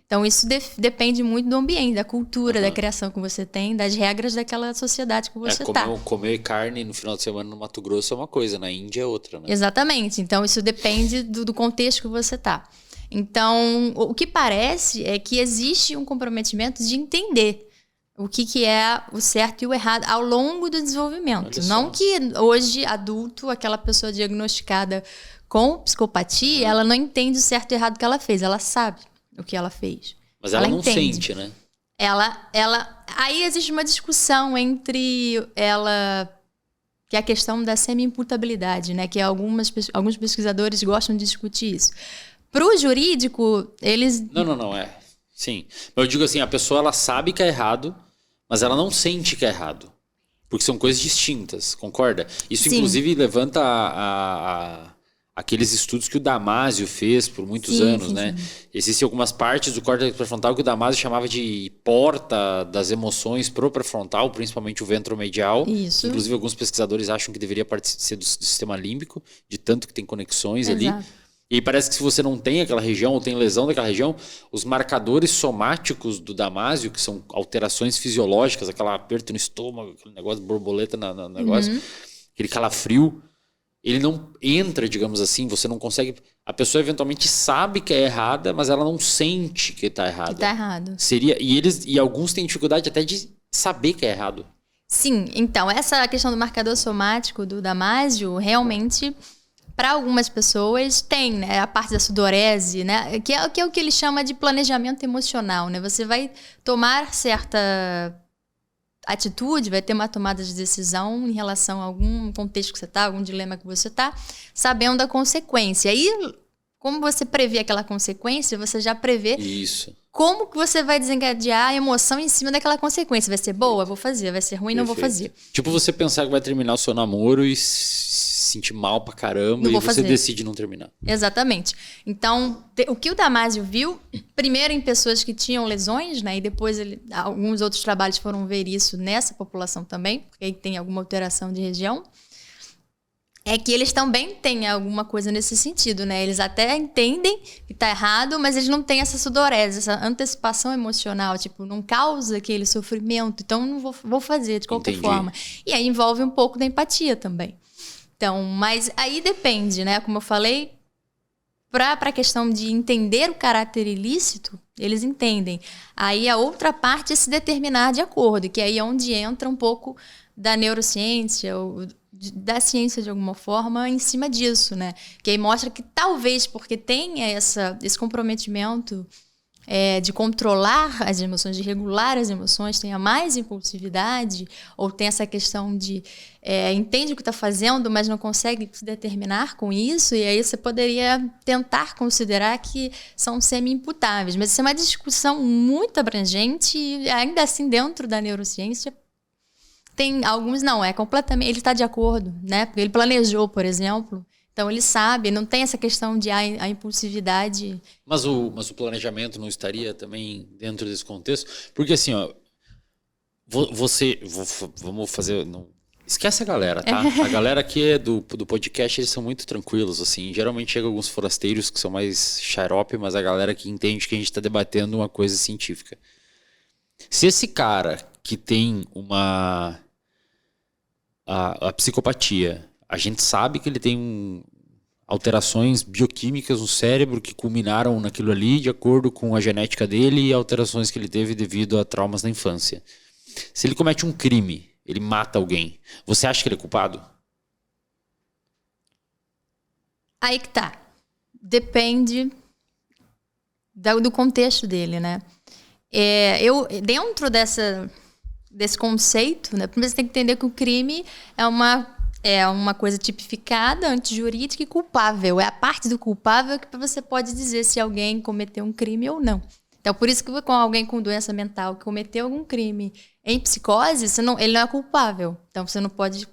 Então, isso depende muito do ambiente, da cultura, da criação que você tem, das regras daquela sociedade que você está. Comer carne no final de semana no Mato Grosso é uma coisa, na Índia é outra, né? Exatamente. Então, isso depende do contexto que você está. Então, o que parece é que existe um comprometimento de entender o que é o certo e o errado ao longo do desenvolvimento. Não que hoje, adulto, aquela pessoa diagnosticada com psicopatia, ela não entende o certo e o errado que ela fez. Ela sabe o que ela fez. Mas ela não sente, né? Aí existe uma discussão entre ela... que é a questão da semi-imputabilidade, né? Que alguns pesquisadores gostam de discutir isso. Para o jurídico, eles... Não, Sim. Mas eu digo assim, a pessoa ela sabe que é errado, mas ela não sente que é errado. Porque são coisas distintas, concorda? Isso, sim, inclusive, levanta aqueles estudos que o Damasio fez por muitos anos, né? Sim. Existem algumas partes do córtex pré-frontal que o Damasio chamava de porta das emoções pro pré-frontal, principalmente o ventromedial. Isso. Inclusive, alguns pesquisadores acham que deveria ser do sistema límbico, de tanto que tem conexões ali. E parece que se você não tem aquela região ou tem lesão daquela região, os marcadores somáticos do Damasio, que são alterações fisiológicas, aquele aperto no estômago, aquele negócio de borboleta no negócio, aquele calafrio, ele não entra, digamos assim, você não consegue... A pessoa eventualmente sabe que é errada, mas ela não sente que está errada. Que está errado. E alguns têm dificuldade até de saber que é errado. Sim, então, essa questão do marcador somático do Damasio, realmente... Para algumas pessoas tem, né, a parte da sudorese, né, que é o que ele chama de planejamento emocional, né? Você vai tomar certa atitude, vai ter uma tomada de decisão em relação a algum contexto que você está, algum dilema que você está, sabendo da consequência. Aí, como você prevê aquela consequência, você já prevê como que você vai desencadear a emoção em cima daquela consequência. Vai ser boa? Vou fazer. Vai ser ruim? Não vou fazer. Tipo você pensar que vai terminar o seu namoro e sentir mal pra caramba e você decide não terminar. Exatamente. Então, o que o Damasio viu, primeiro em pessoas que tinham lesões, né, e depois alguns outros trabalhos foram ver isso nessa população também, porque aí tem alguma alteração de região, é que eles também têm alguma coisa nesse sentido, né? Eles até entendem que tá errado, mas eles não têm essa sudorese, essa antecipação emocional, tipo, não causa aquele sofrimento, então não vou fazer de qualquer forma. E aí envolve um pouco da empatia também. Então, mas aí depende, né? Como eu falei, para a questão de entender o caráter ilícito, eles entendem. Aí a outra parte é se determinar de acordo, que aí é onde entra um pouco da neurociência, ou da ciência de alguma forma, em cima disso, né? Que aí mostra que talvez porque tem esse comprometimento de controlar as emoções, de regular as emoções, tenha mais impulsividade, ou tem essa questão de entende o que está fazendo, mas não consegue se determinar com isso, e aí você poderia tentar considerar que são semi-imputáveis. Mas isso é uma discussão muito abrangente e ainda assim dentro da neurociência tem alguns não, completamente, ele está de acordo, né? Porque ele planejou, por exemplo. Então, ele sabe, não tem essa questão de a impulsividade. Mas o planejamento não estaria também dentro desse contexto? Porque assim, ó, vamos fazer... Não, esquece a galera, tá? A galera aqui do podcast, eles são muito tranquilos, assim. Geralmente chegam alguns forasteiros que são mais xarope, mas a galera que entende que a gente está debatendo uma coisa científica. Se esse cara que tem a psicopatia... A gente sabe que ele tem alterações bioquímicas no cérebro que culminaram naquilo ali de acordo com a genética dele e alterações que ele teve devido a traumas na infância. Se ele comete um crime, ele mata alguém, você acha que ele é culpado? Aí que tá. Depende do contexto dele, né? Dentro desse conceito, né, primeiro você tem que entender que o crime é uma coisa tipificada, antijurídica e culpável. É a parte do culpável que você pode dizer se alguém cometeu um crime ou não. Então, por isso que com alguém com doença mental que cometeu algum crime em psicose, ele não é culpável. Então, você não pode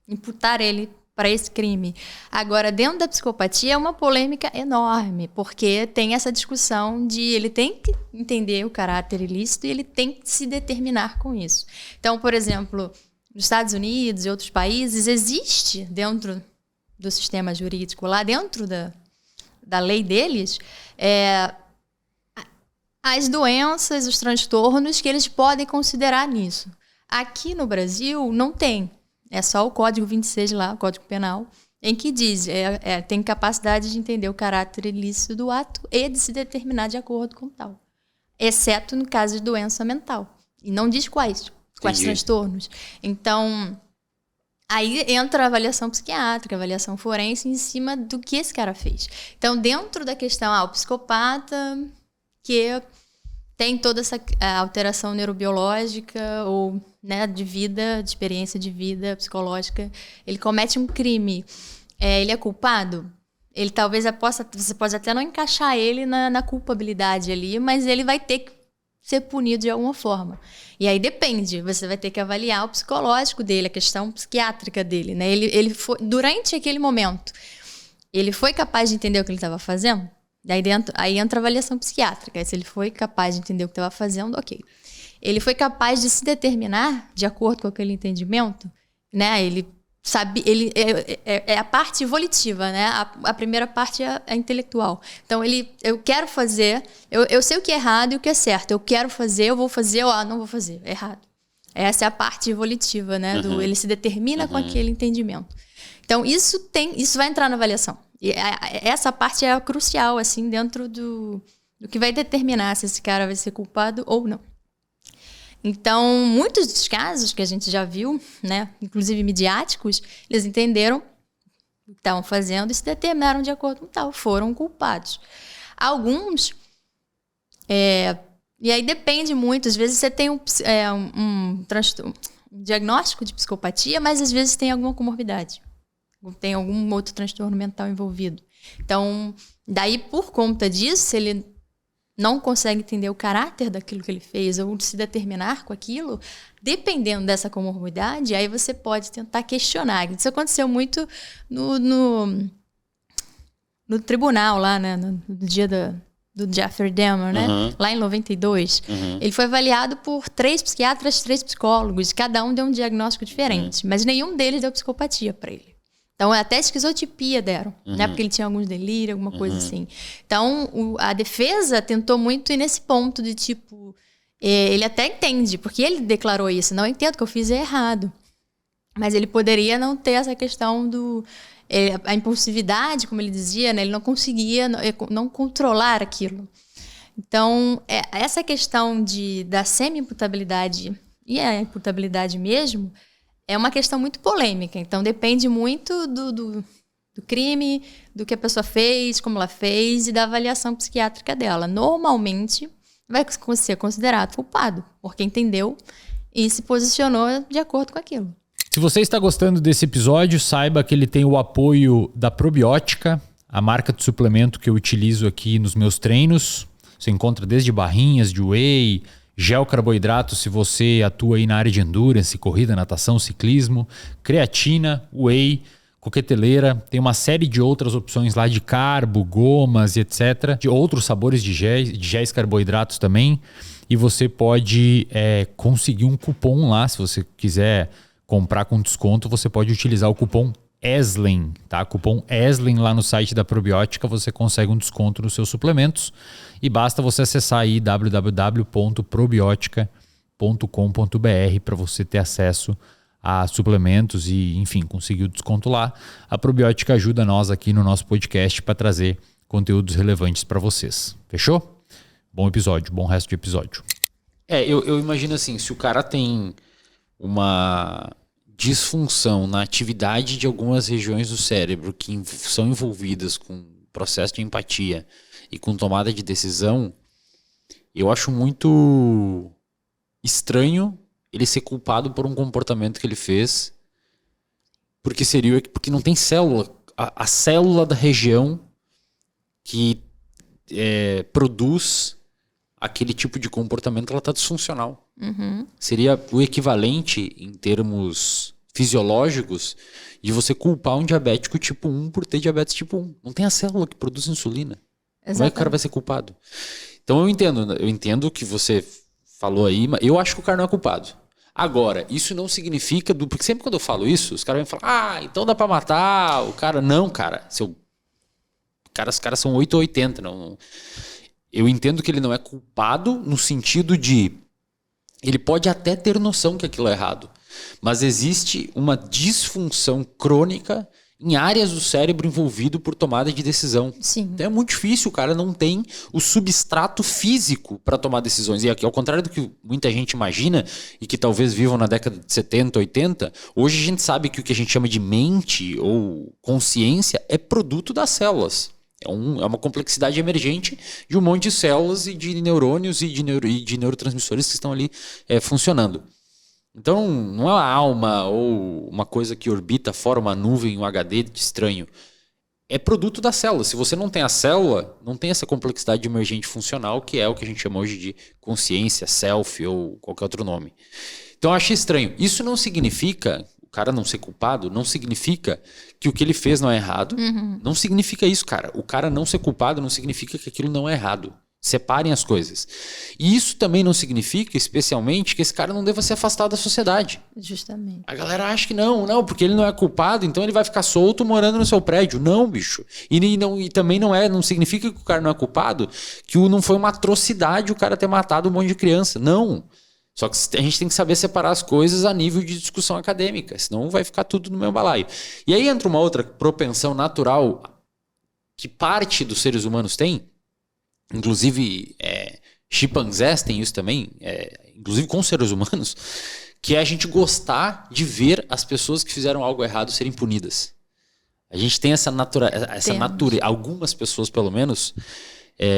imputar ele para esse crime. Agora, dentro da psicopatia é uma polêmica enorme, porque tem essa discussão de ele tem que entender o caráter ilícito e ele tem que se determinar com isso. Então, por exemplo... Nos Estados Unidos e outros países, existe dentro do sistema jurídico, lá dentro da lei deles, as doenças, os transtornos que eles podem considerar nisso. Aqui no Brasil não tem. É só o Código 26 lá, o Código Penal, em que diz, tem capacidade de entender o caráter ilícito do ato e de se determinar de acordo com tal. Exceto no caso de doença mental. E não diz quais transtornos. Então, aí entra a avaliação psiquiátrica, a avaliação forense em cima do que esse cara fez. Então, dentro da questão, o psicopata que tem toda essa alteração neurobiológica ou, né, de vida, de experiência de vida psicológica, ele comete um crime, ele é culpado? Ele talvez você pode até não encaixar ele na culpabilidade ali, mas ele vai ter que ser punido de alguma forma. E aí depende, você vai ter que avaliar o psicológico dele, a questão psiquiátrica dele, né? Ele foi, durante aquele momento, ele foi capaz de entender o que ele estava fazendo? Aí entra a avaliação psiquiátrica. Aí, se ele foi capaz de entender o que estava fazendo, ok. Ele foi capaz de se determinar de acordo com aquele entendimento, né? Ele sabe, é a parte volitiva, né? A primeira parte é a intelectual. Então, eu quero fazer, eu sei o que é errado e o que é certo. Eu quero fazer, eu vou fazer, ou não vou fazer, é errado. Essa é a parte volitiva, né? Ele se determina com aquele entendimento. Então, isso vai entrar na avaliação. E essa parte é crucial, assim, dentro do que vai determinar se esse cara vai ser culpado ou não. Então, muitos dos casos que a gente já viu, né, inclusive midiáticos, eles entenderam o que estavam fazendo e se determinaram de acordo com tal, foram culpados. Alguns, e aí depende muito, às vezes você tem um diagnóstico de psicopatia, mas às vezes tem alguma comorbidade, tem algum outro transtorno mental envolvido. Então, daí por conta disso, se ele não consegue entender o caráter daquilo que ele fez ou se determinar com aquilo, dependendo dessa comorbidade, aí você pode tentar questionar. Isso aconteceu muito no tribunal lá, né, no dia do Jeffrey Dahmer, né, lá em 92. Ele foi avaliado por 3 psiquiatras, 3 psicólogos, cada um deu um diagnóstico diferente, mas nenhum deles deu psicopatia para ele. Então, até esquizotipia deram, né? Porque ele tinha alguns delírios, alguma coisa assim. Então, a defesa tentou muito ir nesse ponto de, tipo... ele até entende, porque ele declarou isso. Não, eu entendo que eu fiz errado. Mas ele poderia não ter essa questão a impulsividade, como ele dizia, né? Ele não conseguia não controlar aquilo. Então, essa questão da semi-imputabilidade e a imputabilidade mesmo... é uma questão muito polêmica, então depende muito do crime, do que a pessoa fez, como ela fez e da avaliação psiquiátrica dela. Normalmente vai ser considerado culpado, porque entendeu e se posicionou de acordo com aquilo. Se você está gostando desse episódio, saiba que ele tem o apoio da Probiótica, a marca de suplemento que eu utilizo aqui nos meus treinos. Você encontra desde barrinhas de whey, gel carboidrato se você atua aí na área de endurance, corrida, natação, ciclismo, creatina, whey, coqueteleira, tem uma série de outras opções lá de carbo, gomas e etc. De outros sabores de géis carboidratos também. E você pode conseguir um cupom lá, se você quiser comprar com desconto, você pode utilizar o cupom ESLEN, tá? Cupom ESLEN lá no site da Probiótica, você consegue um desconto nos seus suplementos e basta você acessar aí www.probiotica.com.br para você ter acesso a suplementos e, enfim, conseguir o desconto lá. A Probiótica ajuda nós aqui no nosso podcast para trazer conteúdos relevantes para vocês. Fechou? Bom episódio, bom resto de episódio. Eu imagino assim, se o cara tem uma disfunção na atividade de algumas regiões do cérebro que são envolvidas com processo de empatia e com tomada de decisão, eu acho muito estranho ele ser culpado por um comportamento que ele fez, porque não tem célula. A célula da região que produz aquele tipo de comportamento, ela está disfuncional. Seria o equivalente em termos fisiológicos de você culpar um diabético tipo 1 por ter diabetes tipo 1. Não tem a célula que produz insulina. Exatamente. Como é que o cara vai ser culpado? Então eu entendo o que você falou aí, mas eu acho que o cara não é culpado. Agora, isso não significa... Porque sempre quando eu falo isso, os caras vêm falar, então dá pra matar o cara. Não, cara. Os caras são 8 ou 80. Não. Eu entendo que ele não é culpado no sentido de... Ele pode até ter noção que aquilo é errado, mas existe uma disfunção crônica em áreas do cérebro envolvido por tomada de decisão. Sim. Então é muito difícil, o cara não tem o substrato físico para tomar decisões. E aqui, ao contrário do que muita gente imagina, e que talvez vivam na década de 70, 80, hoje a gente sabe que o que a gente chama de mente ou consciência é produto das células. É uma complexidade emergente de um monte de células e de neurônios e de neurotransmissores que estão ali funcionando. Então, não é uma alma ou uma coisa que orbita fora uma nuvem, um HD de estranho. É produto da célula. Se você não tem a célula, não tem essa complexidade emergente funcional, que é o que a gente chama hoje de consciência, self ou qualquer outro nome. Então, eu achei estranho. Isso não significa... O cara não ser culpado não significa que o que ele fez não é errado. Não significa isso, cara. O cara não ser culpado não significa que aquilo não é errado. Separem as coisas. E isso também não significa, especialmente, que esse cara não deva ser afastado da sociedade. Justamente. A galera acha que não, porque ele não é culpado, então ele vai ficar solto morando no seu prédio. Não, bicho. E também não significa que o cara não é culpado, que não foi uma atrocidade o cara ter matado um monte de criança. Não. Só que a gente tem que saber separar as coisas a nível de discussão acadêmica, senão vai ficar tudo no mesmo balaio. E aí entra uma outra propensão natural que parte dos seres humanos tem, inclusive chimpanzés têm isso também, inclusive com seres humanos, que é a gente gostar de ver as pessoas que fizeram algo errado serem punidas. A gente tem essa natureza, algumas pessoas pelo menos...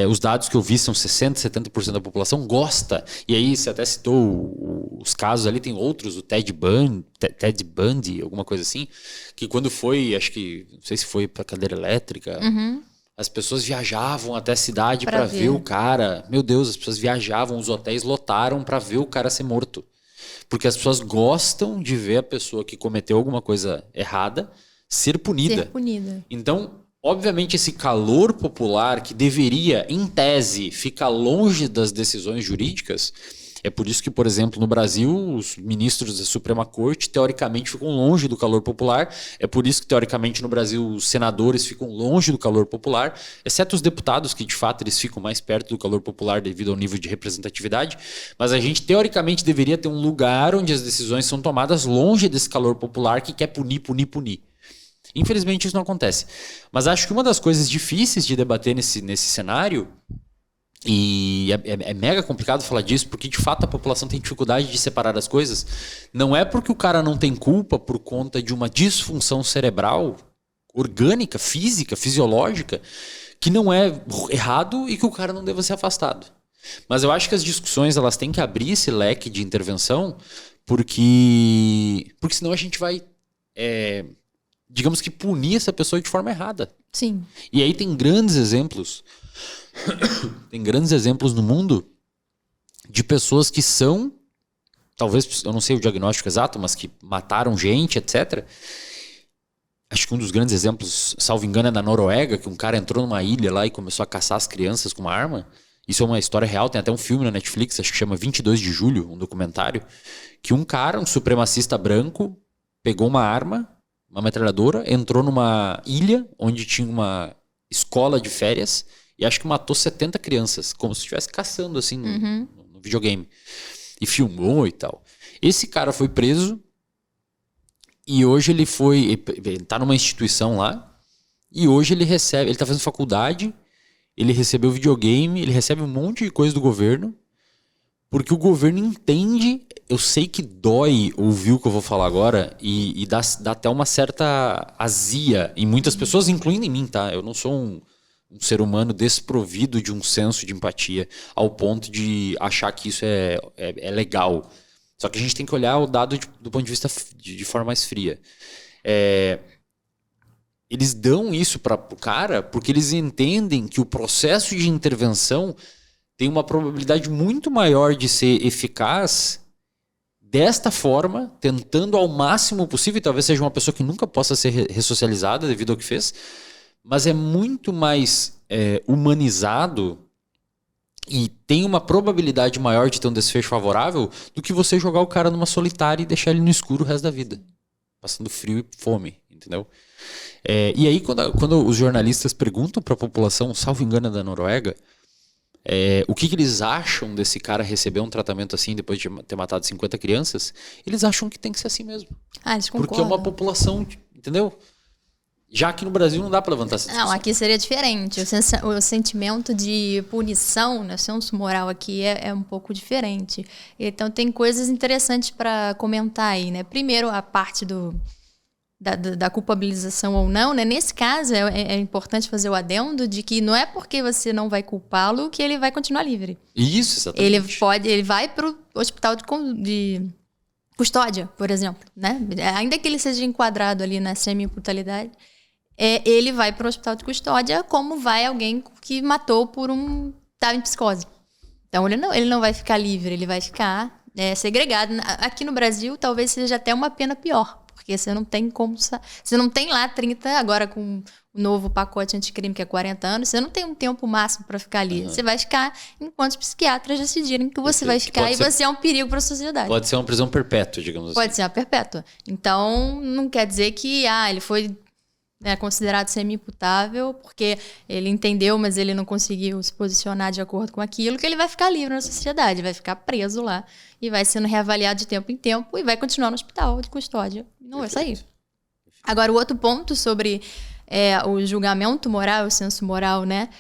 os dados que eu vi são 60%, 70% da população gosta. E aí você até citou os casos ali, tem outros, o Ted Bundy, alguma coisa assim, que quando foi, acho que, não sei se foi para cadeira elétrica, as pessoas viajavam até a cidade para ver o cara. Meu Deus, as pessoas viajavam, os hotéis lotaram para ver o cara ser morto. Porque as pessoas gostam de ver a pessoa que cometeu alguma coisa errada ser punida. Então... Obviamente, esse calor popular que deveria, em tese, ficar longe das decisões jurídicas, é por isso que, por exemplo, no Brasil, os ministros da Suprema Corte, teoricamente, ficam longe do calor popular. É por isso que, teoricamente, no Brasil, os senadores ficam longe do calor popular, exceto os deputados, que, de fato, eles ficam mais perto do calor popular devido ao nível de representatividade. Mas a gente, teoricamente, deveria ter um lugar onde as decisões são tomadas longe desse calor popular que quer punir. Infelizmente isso não acontece. Mas acho que uma das coisas difíceis de debater nesse cenário, e é mega complicado falar disso, porque de fato a população tem dificuldade de separar as coisas, não é porque o cara não tem culpa por conta de uma disfunção cerebral, orgânica, física, fisiológica, que não é errado e que o cara não deva ser afastado. Mas eu acho que as discussões elas têm que abrir esse leque de intervenção, porque senão a gente vai... digamos que punir essa pessoa de forma errada. Sim. E aí tem grandes exemplos no mundo de pessoas que são, talvez, eu não sei o diagnóstico exato, mas que mataram gente, etc. Acho que um dos grandes exemplos, salvo engano, é na Noruega, que um cara entrou numa ilha lá e começou a caçar as crianças com uma arma. Isso é uma história real, tem até um filme na Netflix, acho que chama 22 de Julho, um documentário, que um cara, um supremacista branco, pegou uma arma, uma metralhadora, entrou numa ilha onde tinha uma escola de férias e acho que matou 70 crianças, como se estivesse caçando assim no videogame. E filmou e tal. Esse cara foi preso e hoje ele tá numa instituição lá e hoje ele tá fazendo faculdade, ele recebeu videogame, ele recebe um monte de coisa do governo, porque o governo entende, eu sei que dói ouvir o que eu vou falar agora e dá até uma certa azia em muitas pessoas, incluindo em mim, tá? Eu não sou um ser humano desprovido de um senso de empatia ao ponto de achar que isso é legal. Só que a gente tem que olhar o dado do ponto de vista de forma mais fria. Eles dão isso para o cara porque eles entendem que o processo de intervenção tem uma probabilidade muito maior de ser eficaz desta forma, tentando ao máximo possível, e talvez seja uma pessoa que nunca possa ser ressocializada devido ao que fez, mas é muito mais humanizado e tem uma probabilidade maior de ter um desfecho favorável do que você jogar o cara numa solitária e deixar ele no escuro o resto da vida, passando frio e fome, entendeu? E aí quando os jornalistas perguntam para a população, salvo engano da Noruega, o que eles acham desse cara receber um tratamento assim depois de ter matado 50 crianças, eles acham que tem que ser assim mesmo. Eles concordam. Porque é uma população, entendeu? Já que no Brasil não dá para levantar essa discussão. Não, aqui seria diferente. O sentimento de punição, né, o senso moral aqui é um pouco diferente. Então tem coisas interessantes para comentar aí, né? Primeiro, a parte da culpabilização ou não, né? Nesse caso, é importante fazer o adendo de que não é porque você não vai culpá-lo que ele vai continuar livre. Isso, exatamente. Ele vai para o hospital de custódia, por exemplo, né? Ainda que ele seja enquadrado ali na semi-brutalidade, ele vai para o hospital de custódia como vai alguém que matou estava em psicose. Então ele não vai ficar livre, ele vai ficar segregado. Aqui no Brasil talvez seja até uma pena pior, porque você não tem como... Você não tem lá 30, agora com o novo pacote anticrime, que é 40 anos, você não tem um tempo máximo para ficar ali. Uhum. Você vai ficar enquanto os psiquiatras decidirem que você vai ficar você é um perigo para a sociedade. Pode ser uma prisão perpétua, digamos assim. Pode ser uma perpétua. Então, não quer dizer que ele foi considerado semi-imputável porque ele entendeu, mas ele não conseguiu se posicionar de acordo com aquilo, que ele vai ficar livre na sociedade, vai ficar preso lá e vai sendo reavaliado de tempo em tempo e vai continuar no hospital de custódia. Não vai sair. Agora, o outro ponto sobre o julgamento moral, o senso moral, né?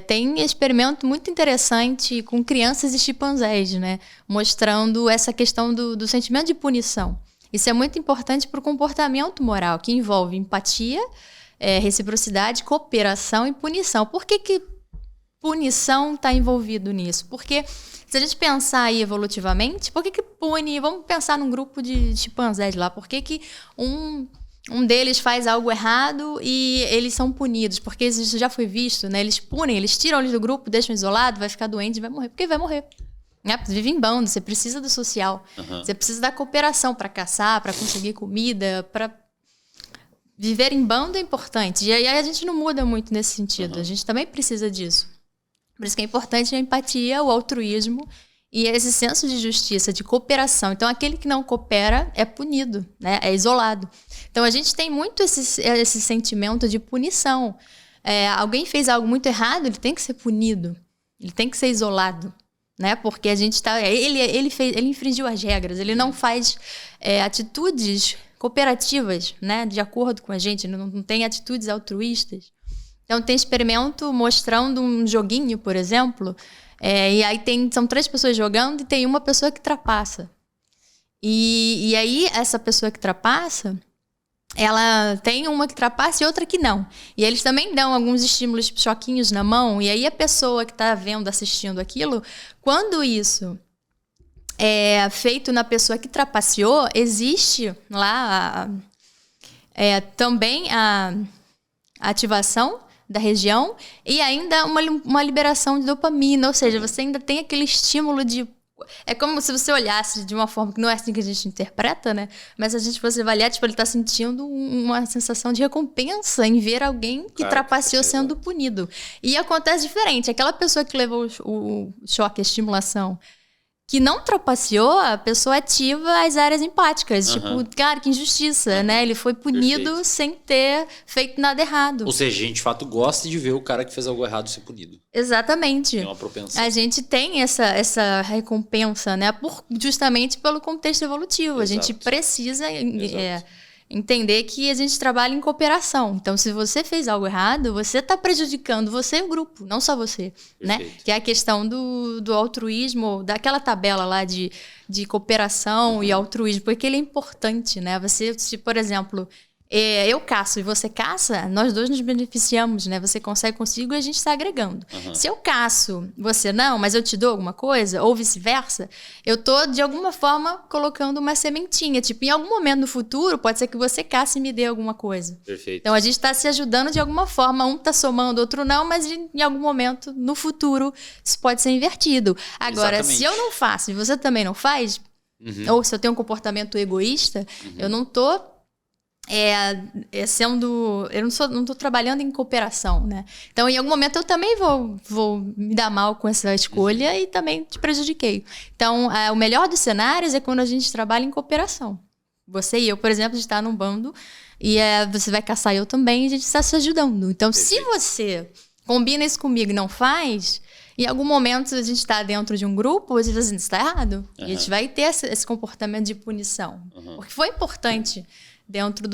Tem experimento muito interessante com crianças e chimpanzés, né? Mostrando essa questão do sentimento de punição. Isso é muito importante para o comportamento moral, que envolve empatia, reciprocidade, cooperação e punição. Por que punição está envolvido nisso? Porque se a gente pensar aí evolutivamente, por que pune? Vamos pensar num grupo de chimpanzés lá. Por que um deles faz algo errado e eles são punidos? Porque isso já foi visto, né? Eles punem, eles tiram eles do grupo, deixam isolado, vai ficar doente e vai morrer. Porque vai morrer. Você vive em bando, você precisa do social. Uhum. Você precisa da cooperação para caçar, para conseguir comida, para... Viver em bando é importante. E aí a gente não muda muito nesse sentido. Uhum. A gente também precisa disso. Por isso que é importante a empatia, o altruísmo e esse senso de justiça, de cooperação. Então, aquele que não coopera é punido, né? É isolado. Então, a gente tem muito esse sentimento de punição. Alguém fez algo muito errado, ele tem que ser punido. Ele tem que ser isolado. Né? Porque a gente ele infringiu as regras, ele não faz atitudes cooperativas, né? De acordo com a gente, não tem atitudes altruístas. Então tem experimento mostrando um joguinho, por exemplo, e aí são 3 pessoas jogando e tem uma pessoa que trapassa. E aí essa pessoa que trapassa, ela tem uma que trapassa e outra que não. E eles também dão alguns estímulos, choquinhos na mão. E aí a pessoa que está assistindo aquilo, quando isso é feito na pessoa que trapaceou, existe lá também a ativação da região e ainda uma liberação de dopamina. Ou seja, você ainda tem aquele estímulo de... É como se você olhasse de uma forma que não é assim que a gente interpreta, né? Mas se a gente fosse avaliar, ele está sentindo uma sensação de recompensa em ver alguém que trapaceou sendo punido. E acontece diferente. Aquela pessoa que levou o choque, a estimulação, que não trapaceou, a pessoa ativa as áreas empáticas. Uhum. Tipo, cara, que injustiça, né? Ele foi punido sem ter feito nada errado. Ou seja, a gente de fato gosta de ver o cara que fez algo errado ser punido. Exatamente. Tem uma propensão. A gente tem essa recompensa, né? Justamente pelo contexto evolutivo. Exato. A gente precisa entender que a gente trabalha em cooperação. Então, se você fez algo errado, você está prejudicando você e o grupo, não só você. Né? Que é a questão do altruísmo, daquela tabela lá de cooperação e altruísmo, porque ele é importante, né? Você, se, por exemplo, eu caço e você caça, nós dois nos beneficiamos, né? Você consegue consigo e a gente está agregando. Uhum. Se eu caço, você não, mas eu te dou alguma coisa, ou vice-versa, eu estou, de alguma forma, colocando uma sementinha. Tipo, em algum momento no futuro, pode ser que você caça e me dê alguma coisa. Perfeito. Então, a gente está se ajudando de alguma forma. Um está somando, outro não, mas em algum momento, no futuro, isso pode ser invertido. Agora, se eu não faço e você também não faz, ou se eu tenho um comportamento egoísta, eu não estou... eu não estou trabalhando em cooperação, né? Então, em algum momento, eu também vou me dar mal com essa escolha e também te prejudiquei. Então, o melhor dos cenários é quando a gente trabalha em cooperação. Você e eu, por exemplo, a gente está num bando e você vai caçar e eu também, e a gente está se ajudando. Então, se você combina isso comigo e não faz, Em algum momento, a gente está dentro de um grupo, a gente está errado. E a gente vai ter esse comportamento de punição. Porque foi importante dentro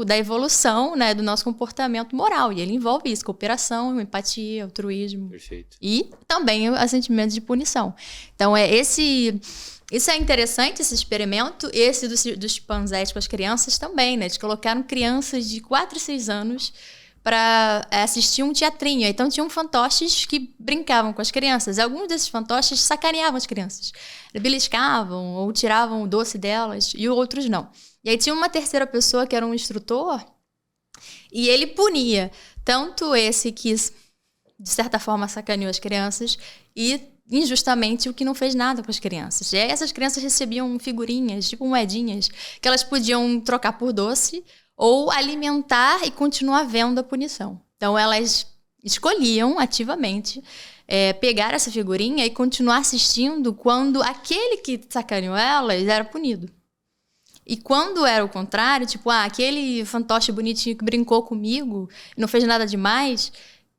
da evolução, né, do nosso comportamento moral. E ele envolve isso, cooperação, empatia, altruísmo. Perfeito. E também o sentimento de punição. Então, isso é interessante, esse experimento. Esse dos chimpanzés com as crianças também, né? Eles colocaram crianças de 4 e 6 anos para assistir um teatrinho. Então, tinham fantoches que brincavam com as crianças. Alguns desses fantoches sacaneavam as crianças. Beliscavam ou tiravam o doce delas, e outros não. E aí tinha uma terceira pessoa que era um instrutor, e ele punia tanto esse que, de certa forma, sacaneou as crianças, e injustamente o que não fez nada com as crianças. E aí essas crianças recebiam figurinhas, tipo moedinhas, que elas podiam trocar por doce ou alimentar e continuar vendo a punição. Então, elas escolhiam ativamente pegar essa figurinha e continuar assistindo quando aquele que sacaneou elas era punido. E quando era o contrário, tipo, aquele fantoche bonitinho que brincou comigo e não fez nada demais,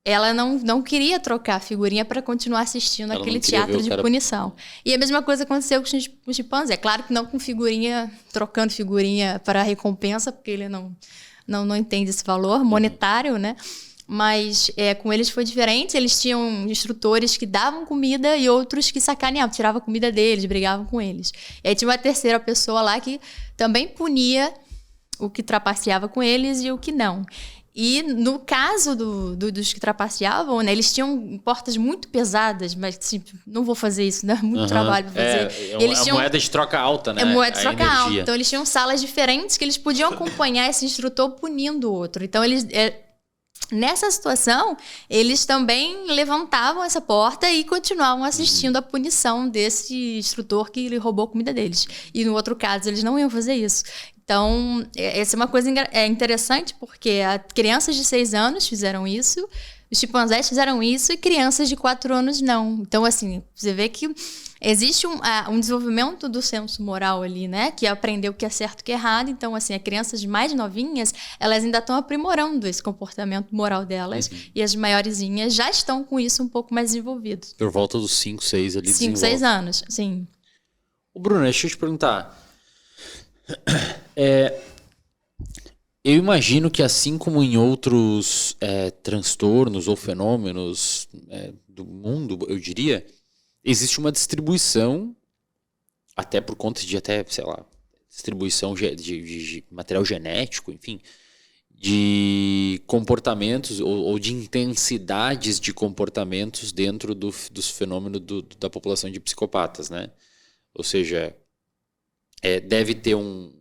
ela não queria trocar a figurinha para continuar assistindo aquele teatro de punição. E a mesma coisa aconteceu com os chimpanzés. É claro que não com figurinha, trocando figurinha para recompensa, porque ele não entende esse valor monetário, né? Mas com eles foi diferente. Eles tinham instrutores que davam comida e outros que sacaneavam, tiravam a comida deles, brigavam com eles. E aí tinha uma terceira pessoa lá que também punia o que trapaceava com eles e o que não. E no caso dos que trapaceavam, né, eles tinham portas muito pesadas, mas assim, não vou fazer isso, dá muito trabalho para fazer. Eles tinham moeda de troca alta, né? É moeda de troca alta. Então eles tinham salas diferentes que eles podiam acompanhar esse instrutor punindo o outro. Então nessa situação, eles também levantavam essa porta e continuavam assistindo a punição desse instrutor que roubou a comida deles. E no outro caso, eles não iam fazer isso. Então, essa é uma coisa interessante, porque crianças de 6 anos fizeram isso, os chimpanzés fizeram isso e crianças de 4 anos não. Então, assim, você vê que existe um desenvolvimento do senso moral ali, né? Que aprendeu o que é certo e o que é errado. Então, assim, as crianças mais novinhas, elas ainda estão aprimorando esse comportamento moral delas. E as maiorzinhas já estão com isso um pouco mais desenvolvido. Por volta dos 5, 6 ali. 5, 6 anos, sim. Bruno, deixa eu te perguntar. Eu imagino que assim como em outros transtornos ou fenômenos do mundo, eu diria, existe uma distribuição, até por conta de distribuição de material genético, enfim, de comportamentos ou de intensidades de comportamentos dentro dos fenômenos da população de psicopatas, né? Ou seja, deve ter um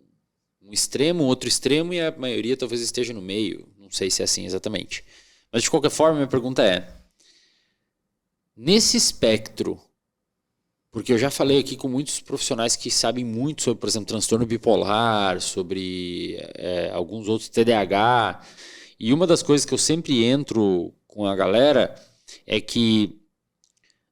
extremo, outro extremo, e a maioria talvez esteja no meio. Não sei se é assim exatamente. Mas, de qualquer forma, minha pergunta nesse espectro, porque eu já falei aqui com muitos profissionais que sabem muito sobre, por exemplo, transtorno bipolar, sobre alguns outros TDAH, e uma das coisas que eu sempre entro com a galera é que,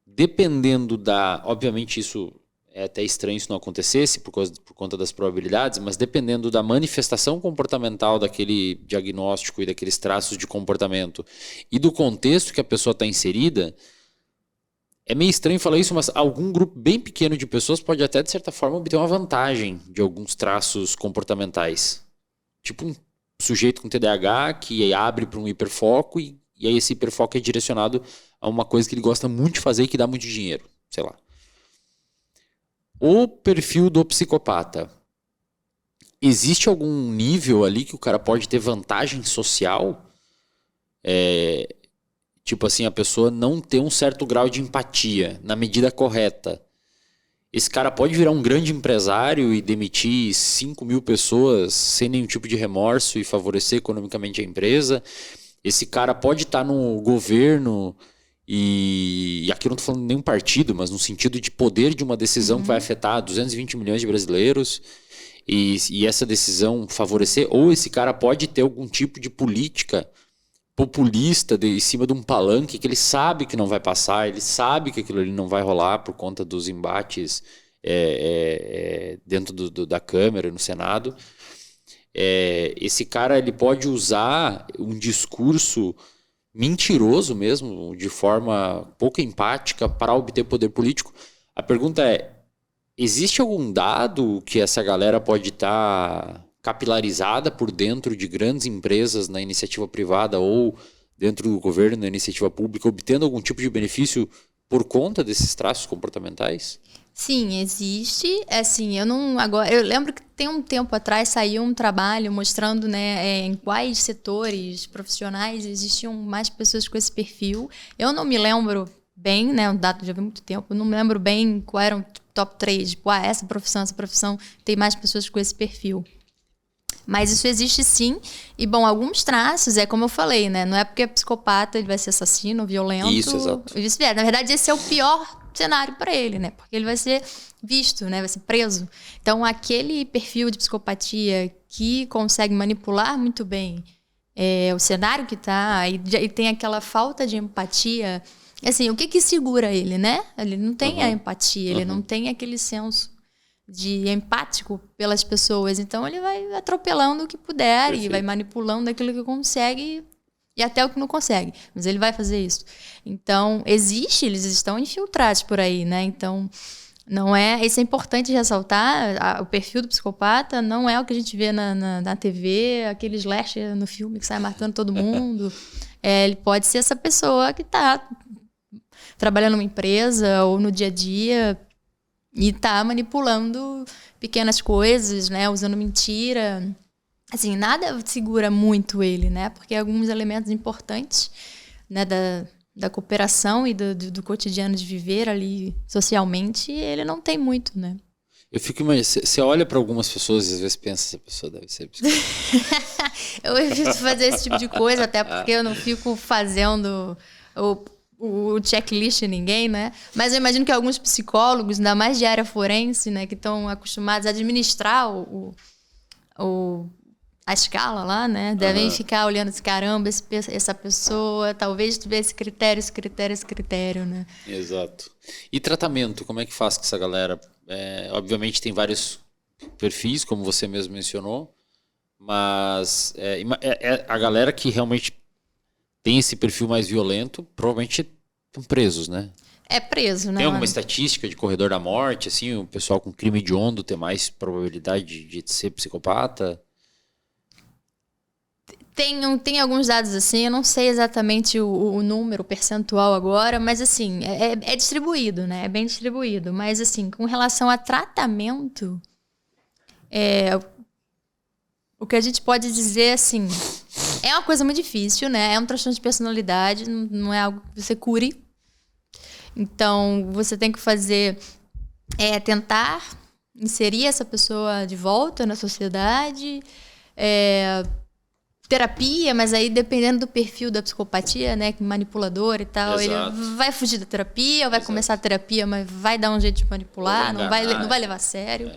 dependendo obviamente isso é até estranho se não acontecesse por conta das probabilidades, mas dependendo da manifestação comportamental daquele diagnóstico e daqueles traços de comportamento e do contexto que a pessoa está inserida, é meio estranho falar isso, mas algum grupo bem pequeno de pessoas pode até, de certa forma, obter uma vantagem de alguns traços comportamentais. Tipo um sujeito com TDAH que abre para um hiperfoco e aí esse hiperfoco é direcionado a uma coisa que ele gosta muito de fazer e que dá muito dinheiro, sei lá. O perfil do psicopata, existe algum nível ali que o cara pode ter vantagem social? Tipo assim, a pessoa não ter um certo grau de empatia na medida correta. Esse cara pode virar um grande empresário e demitir 5 mil pessoas sem nenhum tipo de remorso e favorecer economicamente a empresa. Esse cara pode estar no governo... E aqui eu não estou falando de nenhum partido, mas no sentido de poder de uma decisão que vai afetar 220 milhões de brasileiros e essa decisão favorecer, ou esse cara pode ter algum tipo de política populista em cima de um palanque que ele sabe que não vai passar, ele sabe que aquilo ali não vai rolar por conta dos embates dentro da Câmara, no Senado. Esse cara ele pode usar um discurso mentiroso mesmo, de forma pouco empática para obter poder político. A pergunta é, existe algum dado que essa galera pode estar capilarizada por dentro de grandes empresas na iniciativa privada ou dentro do governo, na iniciativa pública, obtendo algum tipo de benefício por conta desses traços comportamentais? Sim, existe. Assim, eu lembro que tem um tempo atrás saiu um trabalho mostrando, né, em quais setores profissionais existiam mais pessoas com esse perfil. Eu não me lembro bem, né, um dado já vi muito tempo, eu não me lembro bem qual eram o top 3, tipo, essa profissão tem mais pessoas com esse perfil. Mas isso existe sim. E, bom, alguns traços, é como eu falei, né? Não é porque é psicopata, ele vai ser assassino, violento. Isso, exato. E vice-versa. Na verdade, esse é o pior cenário para ele, né? Porque ele vai ser visto, né? Vai ser preso. Então, aquele perfil de psicopatia que consegue manipular muito bem o cenário que tá, e tem aquela falta de empatia. Assim, o que segura ele, né? Ele não tem a empatia, ele não tem aquele senso de empático pelas pessoas. Então ele vai atropelando o que puder. Perfeito. E vai manipulando aquilo que consegue e até o que não consegue. Mas ele vai fazer isso. Então, eles estão infiltrados por aí, né? Então, não é... Isso é importante ressaltar. O perfil do psicopata não é o que a gente vê na TV, aquele slasher no filme que sai matando todo mundo. Ele pode ser essa pessoa que está trabalhando numa empresa ou no dia a dia e tá manipulando pequenas coisas, né? Usando mentira. Assim, nada segura muito ele, né? Porque alguns elementos importantes, né, da cooperação e do cotidiano de viver ali socialmente, ele não tem muito, né? Eu fico imaginando, você olha para algumas pessoas e às vezes pensa, essa pessoa deve ser psicopata. Eu evito fazer esse tipo de coisa, até porque eu não fico fazendo o checklist de ninguém, né? Mas eu imagino que alguns psicólogos, ainda mais de área forense, né, que estão acostumados a administrar a escala lá, né, devem ficar olhando esse caramba, essa pessoa, talvez tiver esse critério, né? Exato. E tratamento, como é que faz com essa galera? Obviamente tem vários perfis, como você mesmo mencionou, mas a galera que realmente tem esse perfil mais violento, provavelmente estão presos, né? É preso, né? Tem alguma estatística de corredor da morte, assim, o pessoal com crime hediondo ter mais probabilidade de ser psicopata? Tem alguns dados assim, eu não sei exatamente o número, o percentual agora, mas assim, é distribuído, né? É bem distribuído. Mas assim, com relação a tratamento, o que a gente pode dizer, assim, é uma coisa muito difícil, né? É um transtorno de personalidade, não é algo que você cure. Então, você tem que fazer, tentar inserir essa pessoa de volta na sociedade, terapia, mas aí dependendo do perfil da psicopatia, né, manipulador e tal, Exato. Ele vai fugir da terapia, ou vai começar a terapia, mas vai dar um jeito de manipular, não vai levar a sério.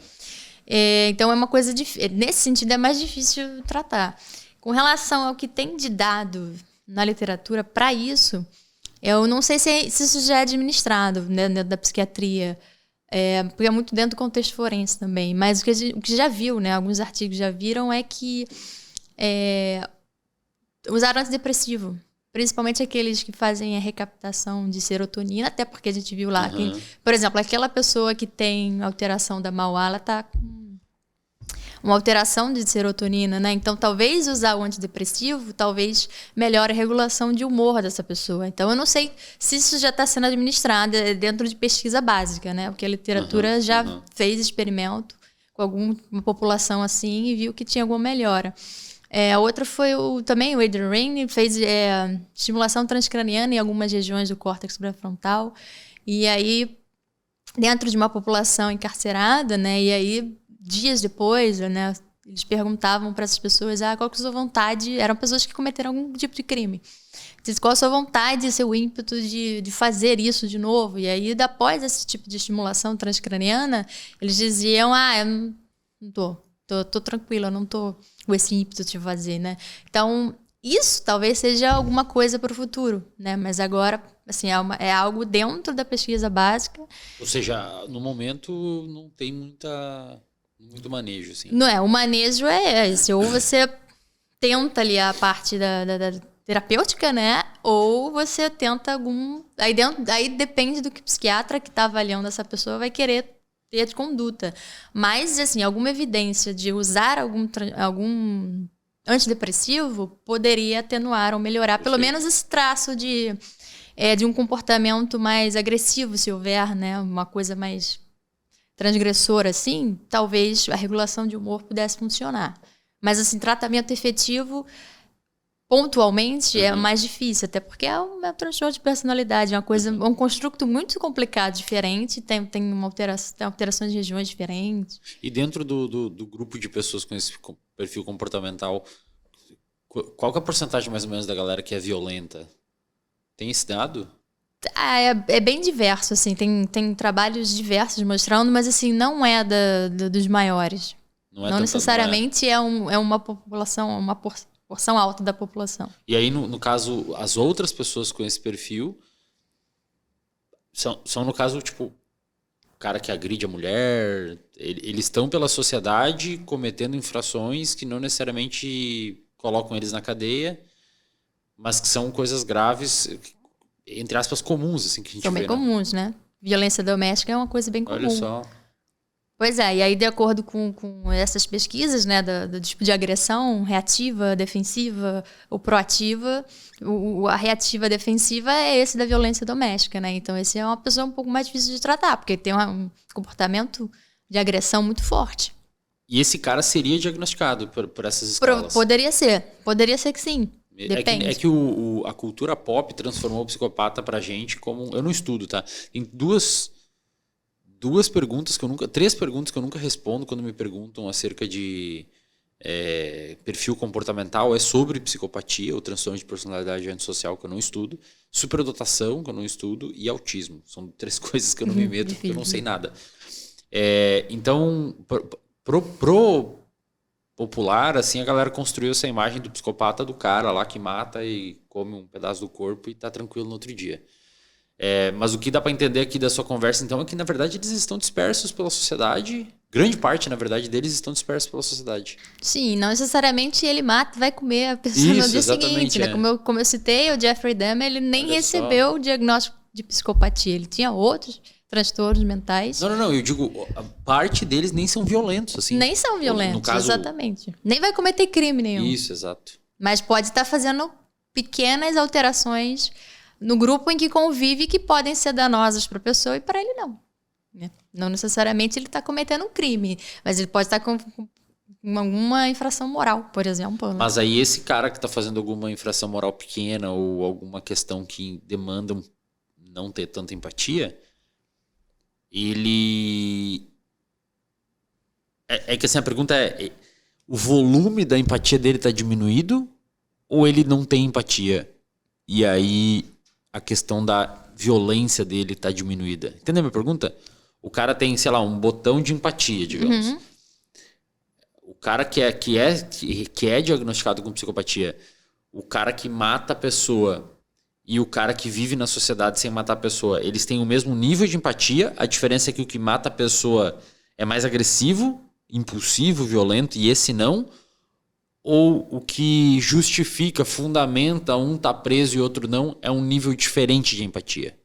Então é uma coisa difícil. Nesse sentido é mais difícil tratar. Com relação ao que tem de dado na literatura para isso, eu não sei se isso já é administrado, né, dentro da psiquiatria, porque é muito dentro do contexto forense também. Mas o que já viu, né, alguns artigos já viram, é que usar antidepressivo, principalmente aqueles que fazem a recaptação de serotonina, até porque a gente viu lá, por exemplo, aquela pessoa que tem alteração da MAOA, ela está com uma alteração de serotonina, né? Então, talvez usar o antidepressivo, talvez melhore a regulação de humor dessa pessoa. Então, eu não sei se isso já está sendo administrado dentro de pesquisa básica, né? Porque a literatura já fez experimento com alguma população assim e viu que tinha alguma melhora. A outra foi também o Adrian Raine, fez estimulação transcraniana em algumas regiões do córtex pré-frontal. E aí, dentro de uma população encarcerada, né? E aí, dias depois, né, eles perguntavam para essas pessoas qual que é a sua vontade. Eram pessoas que cometeram algum tipo de crime. Diz, qual a sua vontade, seu ímpeto de fazer isso de novo? E aí, após esse tipo de estimulação transcraniana, eles diziam, eu não tô tranquila, eu não tô com esse ímpeto de fazer, né? Então, isso talvez seja alguma coisa para o futuro, né? Mas agora, assim, é algo dentro da pesquisa básica. Ou seja, no momento não tem muito manejo, assim. Não é, o manejo é esse. Ou você tenta ali a parte da terapêutica, né? Ou você tenta algum... Aí depende do que o psiquiatra que está avaliando essa pessoa vai querer ter de conduta. Mas, assim, alguma evidência de usar algum antidepressivo poderia atenuar ou melhorar pelo menos esse traço de um comportamento mais agressivo, se houver, né? Uma coisa mais transgressora, assim, talvez a regulação de humor pudesse funcionar. Mas, assim, tratamento efetivo... pontualmente é mais difícil, até porque é um transtorno de personalidade, é uma coisa, um construto muito complicado, diferente, tem alterações de regiões diferentes. E dentro do grupo de pessoas com esse perfil comportamental, qual que é a porcentagem mais ou menos da galera que é violenta? Tem esse dado? É bem diverso, assim, tem trabalhos diversos mostrando, mas assim, não é dos maiores. Não necessariamente é uma população, uma porção alta da população. E aí, no caso, as outras pessoas com esse perfil são no caso, tipo, o cara que agride a mulher, eles estão pela sociedade cometendo infrações que não necessariamente colocam eles na cadeia, mas que são coisas graves, entre aspas, comuns, assim, que a gente são vê, bem comuns, né? Violência doméstica é uma coisa bem comum. Olha só. Pois é, e aí de acordo com essas pesquisas, né, do tipo de agressão reativa, defensiva ou proativa, a reativa defensiva é esse da violência doméstica, né? Então esse é uma pessoa um pouco mais difícil de tratar, porque tem um comportamento de agressão muito forte. E esse cara seria diagnosticado por essas escalas? Poderia ser que sim. Depende. É que a cultura pop transformou o psicopata pra gente como... Eu não estudo, tá? Tem três perguntas que eu nunca respondo quando me perguntam acerca de perfil comportamental. É sobre psicopatia, ou transtorno de personalidade antissocial, que eu não estudo, superdotação, que eu não estudo, e autismo. São 3 coisas que eu não me meto, porque eu não sei nada. Então, pro popular, assim, a galera construiu essa imagem do psicopata, do cara lá que mata e come um pedaço do corpo e tá tranquilo no outro dia. Mas o que dá para entender aqui da sua conversa, então, é que, na verdade, eles estão dispersos pela sociedade. Grande parte, na verdade, deles estão dispersos pela sociedade. Sim, não necessariamente ele mata, vai comer a pessoa no dia seguinte. Né? Como eu citei, o Jeffrey Dahmer, ele nem recebeu o diagnóstico de psicopatia. Ele tinha outros transtornos mentais. Não, eu digo, a parte deles nem são violentos, assim. Nem são violentos, no caso, exatamente. Nem vai cometer crime nenhum. Isso, exato. Mas pode estar fazendo pequenas alterações no grupo em que convive que podem ser danosas para a pessoa e para ele não. Não necessariamente ele está cometendo um crime, mas ele pode estar com alguma infração moral, por exemplo. Né? Mas aí esse cara que está fazendo alguma infração moral pequena ou alguma questão que demanda não ter tanta empatia, ele... É que assim, a pergunta é, o volume da empatia dele está diminuído ou ele não tem empatia? E aí a questão da violência dele está diminuída. Entendeu a minha pergunta? O cara tem, sei lá, um botão de empatia, digamos. Uhum. O cara que é diagnosticado com psicopatia, o cara que mata a pessoa e o cara que vive na sociedade sem matar a pessoa, eles têm o mesmo nível de empatia. A diferença é que o que mata a pessoa é mais agressivo, impulsivo, violento, e esse não. Ou o que justifica, fundamenta um tá preso e outro não, é um nível diferente de empatia?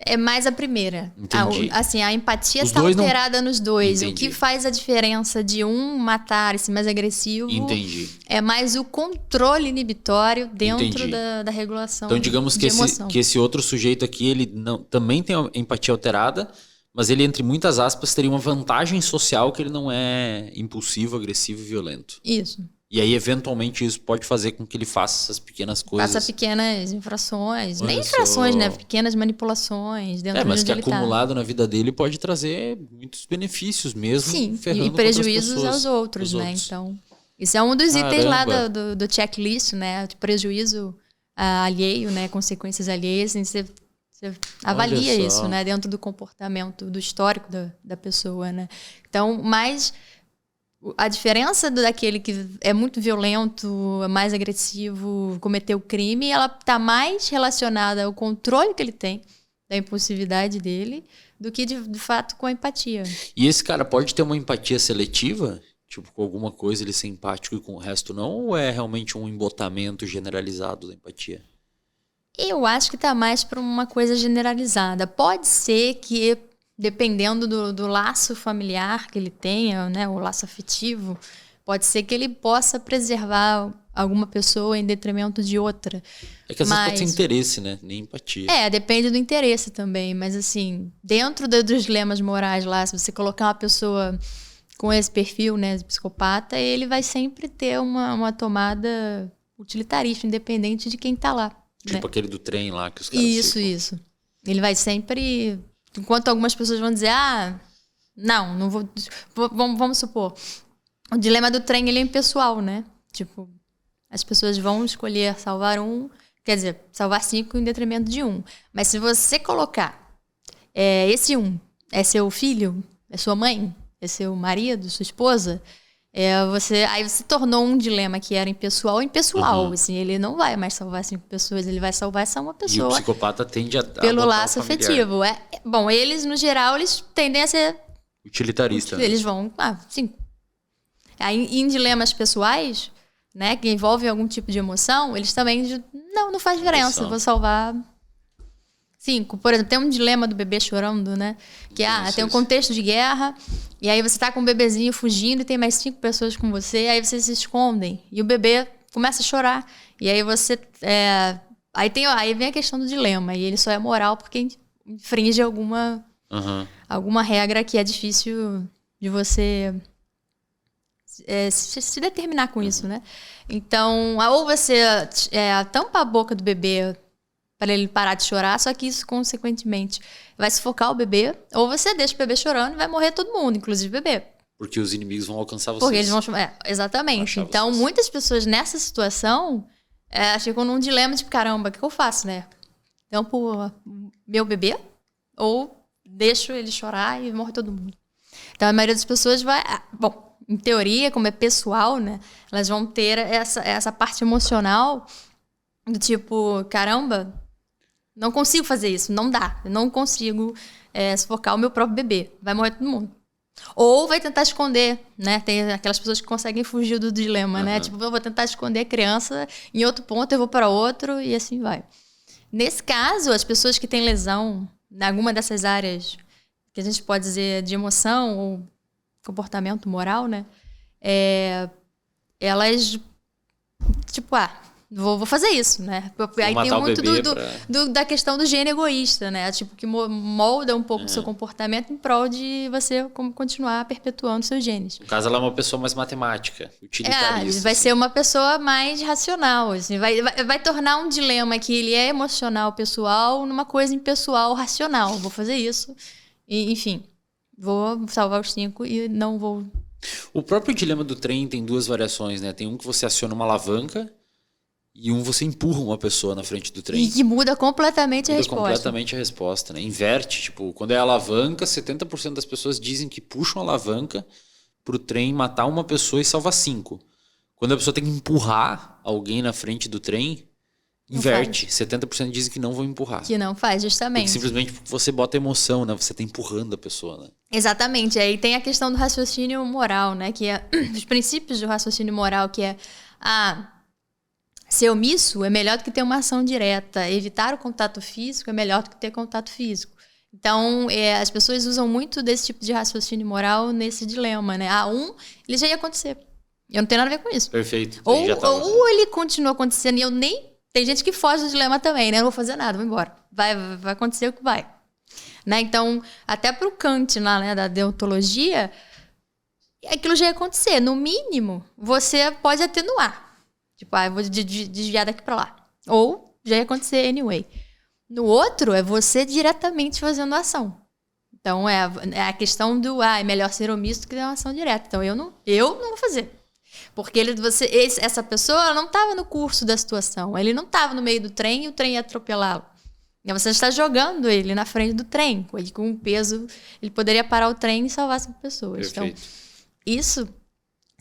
É mais a primeira. Entendi. A empatia está alterada nos dois. Entendi. O que faz a diferença de um matar e ser mais agressivo é mais o controle inibitório dentro da regulação. Então, digamos que esse outro sujeito aqui, ele também tem a empatia alterada, mas ele, entre muitas aspas, teria uma vantagem social que ele não é impulsivo, agressivo e violento. Isso. E aí, eventualmente, isso pode fazer com que ele faça essas pequenas coisas. Faça pequenas infrações. Nem infrações, né? Pequenas manipulações dentro mas que acumulado na vida dele pode trazer muitos benefícios mesmo. Sim, ferrando e prejuízos aos outros, né? Então, isso é um dos itens lá do checklist, né? De prejuízo alheio, né? Consequências alheias. Assim, você avalia isso, né? Dentro do comportamento, do histórico da pessoa, né? Então, mais... A diferença daquele que é muito violento, mais agressivo, cometeu crime, ela está mais relacionada ao controle que ele tem da impulsividade dele do que, de fato, com a empatia. E esse cara pode ter uma empatia seletiva? Tipo, com alguma coisa ele ser empático e com o resto não? Ou é realmente um embotamento generalizado da empatia? Eu acho que tá mais para uma coisa generalizada. Pode ser que, dependendo do laço familiar que ele tenha, né, o laço afetivo, pode ser que ele possa preservar alguma pessoa em detrimento de outra. É que às vezes pode ser interesse, né? Nem empatia. Depende do interesse também. Mas assim, dentro dos dilemas morais lá, se você colocar uma pessoa com esse perfil, né, de psicopata, ele vai sempre ter uma tomada utilitarista, independente de quem tá lá. Tipo, né? aquele do trem lá que os caras Isso. Ele vai sempre... Enquanto algumas pessoas vão dizer, não vou... Vamos supor, o dilema do trem, ele é impessoal, né? Tipo, as pessoas vão escolher salvar um, quer dizer, salvar 5 em detrimento de um. Mas se você colocar esse é seu filho, é sua mãe, é seu marido, sua esposa, aí você tornou um dilema que era impessoal. Uhum. Assim, ele não vai mais salvar 5 pessoas, ele vai salvar só uma pessoa. E o psicopata tende a pelo botar laço afetivo. Bom, eles, no geral, eles tendem a ser utilitarista. Eles vão, sim. Aí, em dilemas pessoais, né, que envolvem algum tipo de emoção, eles também não faz diferença, vou salvar 5. Por exemplo, tem um dilema do bebê chorando, né? Que tem um contexto de guerra, e aí você tá com um bebezinho fugindo e tem mais 5 pessoas com você, aí vocês se escondem, e o bebê começa a chorar. E aí você... Aí vem a questão do dilema, e ele só é moral porque infringe alguma regra que é difícil de você se determinar com isso, né? Então, ou você tampa a boca do bebê para ele parar de chorar, só que isso, consequentemente, vai sufocar o bebê, ou você deixa o bebê chorando e vai morrer todo mundo, inclusive o bebê. Porque os inimigos vão alcançar vocês. Porque eles vão... exatamente. Então, muitas pessoas nessa situação ficam num dilema de, caramba, o que eu faço, né? Tampo meu bebê ou deixo ele chorar e morre todo mundo. Então, a maioria das pessoas vai... Bom, em teoria, como é pessoal, né? Elas vão ter essa parte emocional do tipo, caramba, não consigo fazer isso, não dá. Eu não consigo sufocar o meu próprio bebê. Vai morrer todo mundo. Ou vai tentar esconder, né? Tem aquelas pessoas que conseguem fugir do dilema, né? Tipo, eu vou tentar esconder a criança, em outro ponto eu vou para outro e assim vai. Nesse caso, as pessoas que têm lesão em alguma dessas áreas que a gente pode dizer de emoção ou comportamento moral, né? Elas, tipo, vou fazer isso, né? Aí tem muito da questão do gene egoísta, né? Tipo, que molda um pouco o seu comportamento em prol de você continuar perpetuando seus genes. No caso, ela é uma pessoa mais matemática, utilitarista. Vai ser uma pessoa mais racional, assim. Vai tornar um dilema que ele é emocional, pessoal, numa coisa impessoal, racional. Vou fazer isso. E, enfim, vou salvar os 5 e não vou... O próprio dilema do trem tem 2 variações, né? Tem um que você aciona uma alavanca e você empurra uma pessoa na frente do trem. E que muda completamente a resposta. Muda completamente a resposta, né? Inverte, tipo, quando é alavanca, 70% das pessoas dizem que puxam a alavanca pro trem matar uma pessoa e salvar 5. Quando a pessoa tem que empurrar alguém na frente do trem, inverte. 70% dizem que não vão empurrar. Que não faz, justamente. Porque simplesmente você bota emoção, né? Você tá empurrando a pessoa, né? Exatamente. Aí tem a questão do raciocínio moral, né? Que é os princípios do raciocínio moral, que é ser omisso é melhor do que ter uma ação direta. Evitar o contato físico é melhor do que ter contato físico. Então, as pessoas usam muito desse tipo de raciocínio moral nesse dilema, né? Ele já ia acontecer. Eu não tenho nada a ver com isso. Perfeito. Ou ele continua acontecendo e eu nem... Tem gente que foge do dilema também, né? Eu não vou fazer nada, vou embora. Vai acontecer o que vai. Né? Então, até pro Kant, lá, né, da deontologia, aquilo já ia acontecer. No mínimo, você pode atenuar. Tipo, eu vou desviar daqui pra lá. Ou já ia acontecer anyway. No outro, é você diretamente fazendo a ação. Então, é a questão do, é melhor ser omisso do que ter uma ação direta. Então, eu não vou fazer. Porque essa pessoa não estava no curso da situação. Ele não estava no meio do trem e o trem ia atropelá-lo. E você está jogando ele na frente do trem. Ele, com um peso, ele poderia parar o trem e salvar 5 pessoas. Perfeito. Então, isso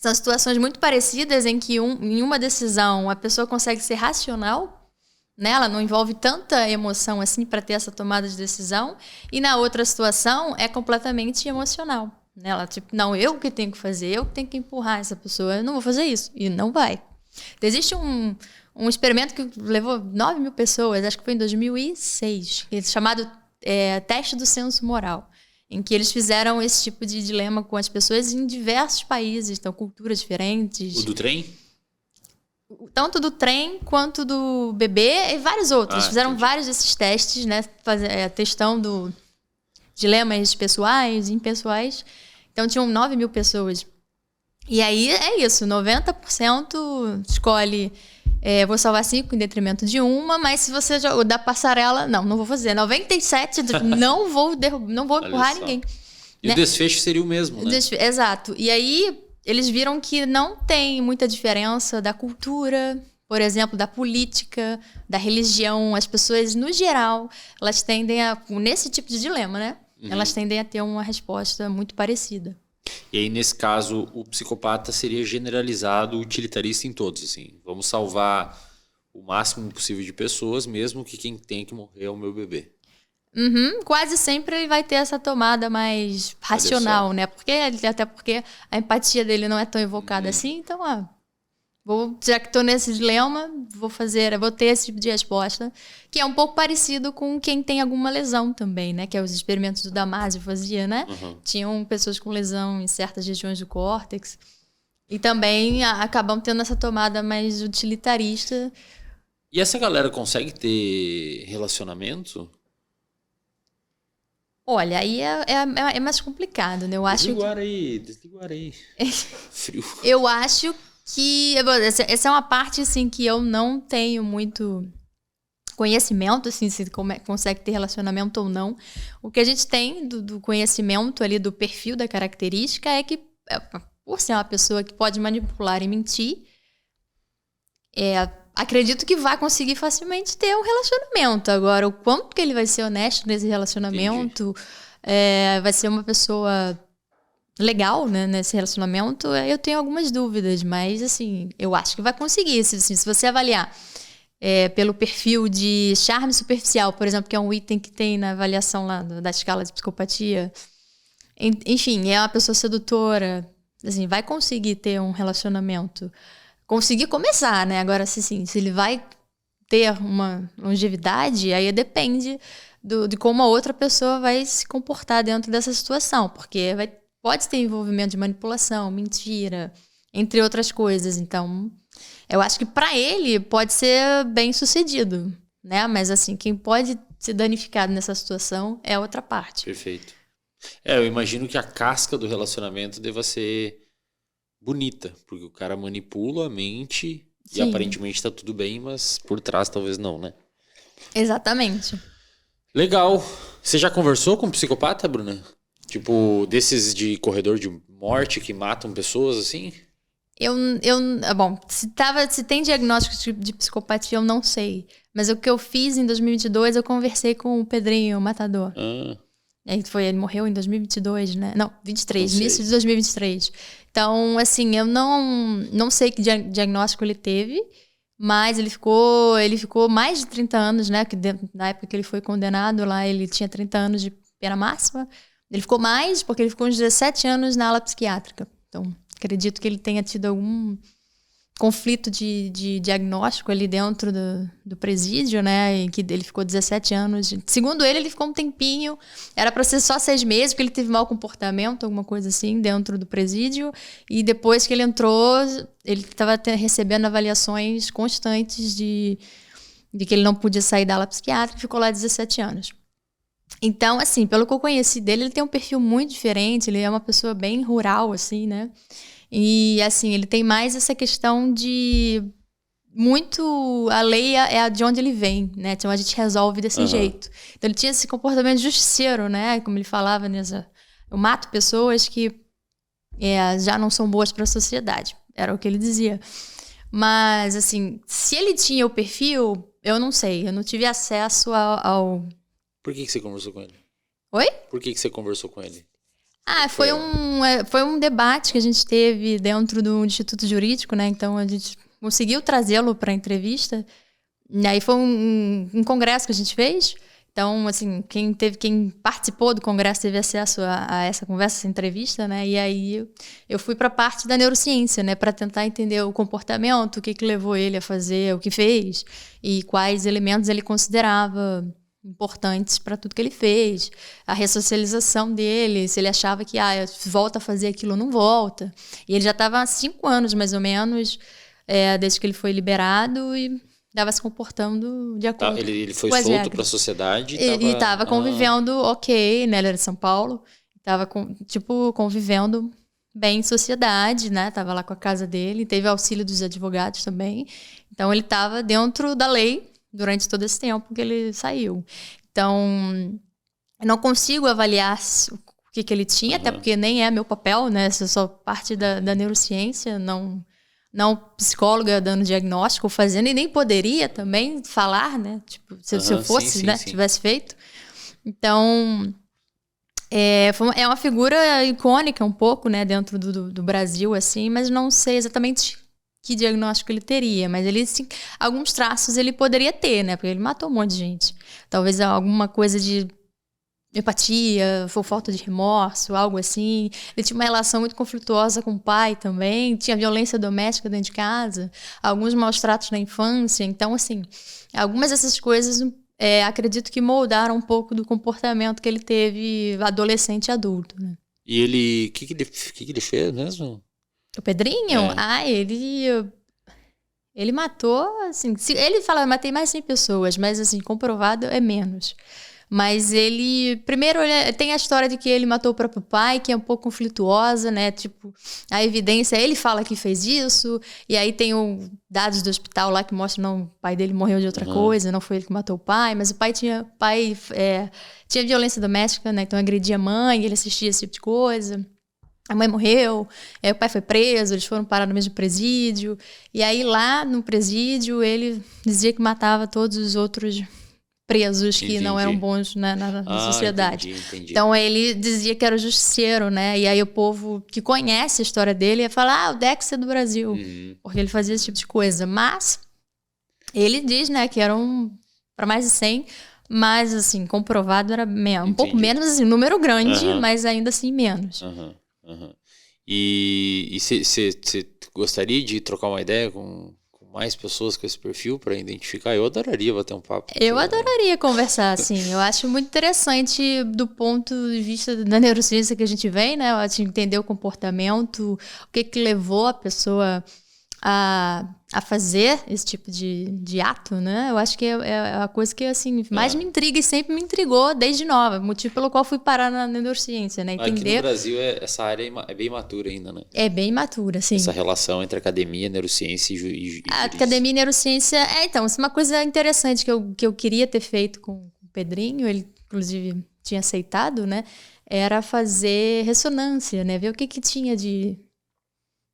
são situações muito parecidas em que em uma decisão a pessoa consegue ser racional, né? Ela não envolve tanta emoção assim para ter essa tomada de decisão. E na outra situação é completamente emocional. né? Ela, tipo, não, eu que tenho que fazer, eu que tenho que empurrar essa pessoa, eu não vou fazer isso. E não vai. Existe um experimento que levou 9 mil pessoas, acho que foi em 2006, chamado Teste do Senso Moral, em que eles fizeram esse tipo de dilema com as pessoas em diversos países, então culturas diferentes. O do trem? Tanto do trem quanto do bebê e vários outros. Fizeram entendi. vários desses testes, né? Testando dilemas pessoais, impessoais. Então tinham 9 mil pessoas. E aí é isso, 90% escolhe vou salvar 5 em detrimento de uma, mas se você o da passarela, não vou fazer. 97, não vou empurrar ninguém. E né? O desfecho seria o mesmo, né? Exato. E aí eles viram que não tem muita diferença da cultura, por exemplo, da política, da religião. As pessoas, no geral, elas tendem nesse tipo de dilema, né? Elas tendem a ter uma resposta muito parecida. E aí, nesse caso, o psicopata seria generalizado, utilitarista em todos, assim. Vamos salvar o máximo possível de pessoas, mesmo que quem tem que morrer é o meu bebê. Quase sempre ele vai ter essa tomada mais racional, né? Até porque a empatia dele não é tão evocada assim, então, já que estou nesse dilema, vou ter esse tipo de resposta, que é um pouco parecido com quem tem alguma lesão também, né? Que é os experimentos do Damasio fazia, né? Tinham pessoas com lesão em certas regiões do córtex e também acabam tendo essa tomada mais utilitarista. E essa galera consegue ter relacionamento? Olha, aí é mais complicado, né? Eu acho Desliga o ar aí. Frio. Eu acho que essa é uma parte assim que eu não tenho muito conhecimento, assim, se consegue ter relacionamento ou não. O que a gente tem do conhecimento ali, do perfil da característica, é que por ser uma pessoa que pode manipular e mentir, acredito que vai conseguir facilmente ter um relacionamento. Agora, o quanto que ele vai ser honesto nesse relacionamento, vai ser uma pessoa legal, né, nesse relacionamento, eu tenho algumas dúvidas, mas assim, eu acho que vai conseguir. Se você avaliar pelo perfil de charme superficial, por exemplo, que é um item que tem na avaliação lá da escala de psicopatia, enfim, é uma pessoa sedutora, assim, vai conseguir ter um relacionamento, conseguir começar, né? Agora, se ele vai ter uma longevidade, aí depende de como a outra pessoa vai se comportar dentro dessa situação, porque pode ter envolvimento de manipulação, mentira, entre outras coisas. Então, eu acho que para ele pode ser bem sucedido, né? Mas assim, quem pode ser danificado nessa situação é a outra parte. Perfeito. Eu imagino que a casca do relacionamento deva ser bonita, porque o cara manipula, mente e aparentemente tá tudo bem, mas por trás talvez não, né? Exatamente. Legal. Você já conversou com um psicopata, Bruna? Tipo, desses de corredor de morte que matam pessoas, assim? Bom, se tem diagnóstico de psicopatia, eu não sei. Mas o que eu fiz em 2022, eu conversei com o Pedrinho, o matador. Ele morreu em 2022, né? Não, 23, início de 2023. Então, assim, eu não sei que diagnóstico ele teve, mas ele ficou mais de 30 anos, né? Que na época que ele foi condenado lá, ele tinha 30 anos de pena máxima. Ele ficou mais, porque ele ficou uns 17 anos na ala psiquiátrica. Então, acredito que ele tenha tido algum conflito de diagnóstico ali dentro do presídio, né? E que ele ficou 17 anos. Segundo ele ficou um tempinho. Era para ser só 6 meses, porque ele teve mau comportamento, alguma coisa assim, dentro do presídio. E depois que ele entrou, ele estava recebendo avaliações constantes de que ele não podia sair da ala psiquiátrica e ficou lá 17 anos. Então, assim, pelo que eu conheci dele, ele tem um perfil muito diferente, ele é uma pessoa bem rural, assim, né? E, assim, ele tem mais essa questão de muito... A lei é de onde ele vem, né? Então, a gente resolve desse jeito. Então, ele tinha esse comportamento justiceiro, né? Como ele falava, eu mato pessoas que já não são boas para a sociedade. Era o que ele dizia. Mas, assim, se ele tinha o perfil, eu não sei. Eu não tive acesso ao... Por que você conversou com ele? Oi? Por que você conversou com ele? Foi um debate que a gente teve dentro do Instituto Jurídico, né? Então, a gente conseguiu trazê-lo para a entrevista. E aí foi um congresso que a gente fez. Então, assim, quem participou do congresso teve acesso a essa conversa, essa entrevista, né? E aí eu fui para a parte da neurociência, né? Para tentar entender o comportamento, o que levou ele a fazer o que fez e quais elementos ele considerava importantes para tudo que ele fez, a ressocialização dele, se ele achava que volta a fazer aquilo ou não volta. E ele já estava há 5 anos, mais ou menos, desde que ele foi liberado e estava se comportando de acordo. Ele foi solto para a sociedade e estava convivendo ok, né? Ele era de São Paulo, estava convivendo bem em sociedade, né? Tava lá com a casa dele, teve auxílio dos advogados também. Então ele estava dentro da lei durante todo esse tempo que ele saiu. Então, eu não consigo avaliar o que ele tinha, até porque nem é meu papel, né? Essa é só parte da neurociência, não psicóloga dando diagnóstico ou fazendo, e nem poderia também falar, né? Tipo, se eu fosse, né? Tivesse feito. Então, é uma figura icônica um pouco, né? Dentro do Brasil, assim, mas não sei exatamente que diagnóstico ele teria, mas ele, sim, alguns traços ele poderia ter, né? Porque ele matou um monte de gente. Talvez alguma coisa de empatia, ou falta de remorso, algo assim. Ele tinha uma relação muito conflituosa com o pai também, tinha violência doméstica dentro de casa, alguns maus tratos na infância. Então, assim, algumas dessas coisas acredito que moldaram um pouco do comportamento que ele teve adolescente e adulto, né? E ele, o que ele fez mesmo? O Pedrinho? Ele matou, assim... Ele fala, matei mais de 100 pessoas, mas, assim, comprovado é menos. Mas ele... Primeiro, tem a história de que ele matou o próprio pai, que é um pouco conflituosa, né? Tipo, a evidência... Ele fala que fez isso, e aí tem dados do hospital lá que mostram que o pai dele morreu de outra coisa, não foi ele que matou o pai, mas o pai tinha violência doméstica, né? Então agredia a mãe, ele assistia esse tipo de coisa. A mãe morreu, o pai foi preso, eles foram parar no mesmo presídio. E aí lá no presídio ele dizia que matava todos os outros presos que não eram bons, né, na sociedade. Entendi. Então ele dizia que era o justiceiro, né? E aí o povo que conhece a história dele ia falar, o Dexter do Brasil. Porque ele fazia esse tipo de coisa. Mas ele diz, né, que eram para mais de 100, mas assim, comprovado era um pouco menos, assim, número grande, mas ainda assim menos. E você gostaria de trocar uma ideia com mais pessoas com esse perfil para identificar? Eu adoraria bater um papo. Eu adoraria conversar, assim. Eu acho muito interessante do ponto de vista da neurociência que a gente vem, né? A gente entender o comportamento, o que levou a pessoa a fazer esse tipo de ato, né? Eu acho que é a coisa que, assim, mais me intriga e sempre me intrigou desde nova. Motivo pelo qual fui parar na neurociência, né? Aqui no Brasil, essa área é bem imatura ainda, né? É bem imatura, sim. Essa relação entre academia, neurociência e a academia e neurociência... Então, isso é uma coisa interessante que eu queria ter feito com o Pedrinho, ele, inclusive, tinha aceitado, né? Era fazer ressonância, né? Ver o que tinha de...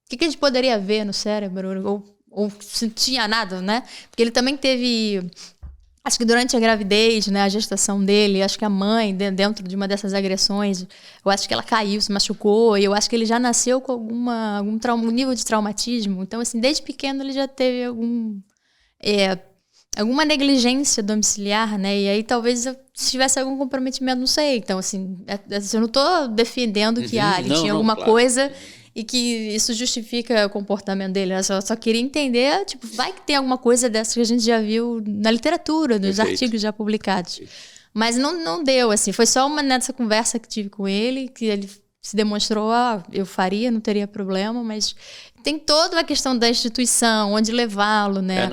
O que a gente poderia ver no cérebro, ou se tinha nada, né? Porque ele também teve... Acho que durante a gravidez, né, a gestação dele, acho que a mãe, dentro de uma dessas agressões, eu acho que ela caiu, se machucou, e eu acho que ele já nasceu com algum nível de traumatismo. Então, assim, desde pequeno ele já teve alguma negligência domiciliar, né? E aí talvez se tivesse algum comprometimento, não sei. Então, assim, eu não estou defendendo que ele tinha alguma coisa... E que isso justifica o comportamento dele. Eu só queria entender, tipo, vai que tem alguma coisa dessa que a gente já viu na literatura, nos artigos já publicados. Mas não deu, assim. Foi só nessa conversa que tive com ele, que ele se demonstrou, eu faria, não teria problema, mas tem toda a questão da instituição, onde levá-lo, né?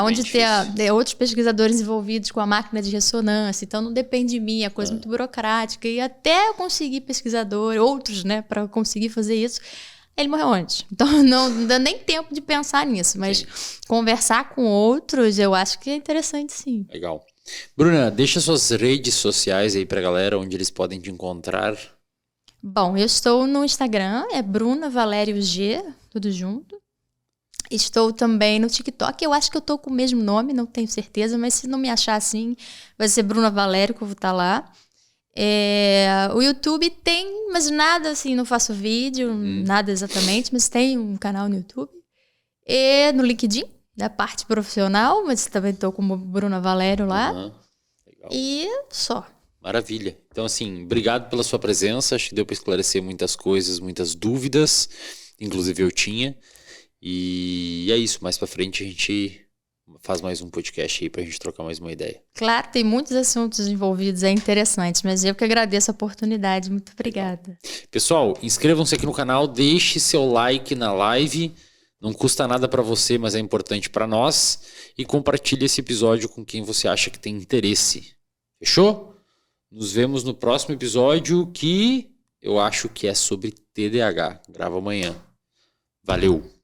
Onde ter outros pesquisadores envolvidos com a máquina de ressonância. Então, não depende de mim, é coisa muito burocrática. E até eu conseguir outros, né, para conseguir fazer isso, ele morreu antes. Então, não dá nem tempo de pensar nisso. Mas conversar com outros, eu acho que é interessante, sim. Legal. Bruna, deixa suas redes sociais aí pra galera, onde eles podem te encontrar. Bom, eu estou no Instagram, é Bruna Valério G, tudo junto. Estou também no TikTok, eu acho que eu estou com o mesmo nome, não tenho certeza, mas se não me achar assim, vai ser Bruna Valério que eu vou estar lá. O YouTube tem, mas nada assim, não faço vídeo, nada exatamente, mas tem um canal no YouTube. E no LinkedIn, da parte profissional, mas também estou como Bruna Valério lá. E só. Maravilha. Então, assim, obrigado pela sua presença. Acho que deu para esclarecer muitas coisas, muitas dúvidas. Inclusive eu tinha. E é isso. Mais para frente a gente faz mais um podcast aí pra gente trocar mais uma ideia. Claro, tem muitos assuntos envolvidos, é interessante, mas eu que agradeço a oportunidade. Muito obrigada. Pessoal, inscrevam-se aqui no canal, deixe seu like na live. Não custa nada para você, mas é importante para nós. E compartilhe esse episódio com quem você acha que tem interesse. Fechou? Nos vemos no próximo episódio, que eu acho que é sobre TDAH. Grava amanhã. Valeu!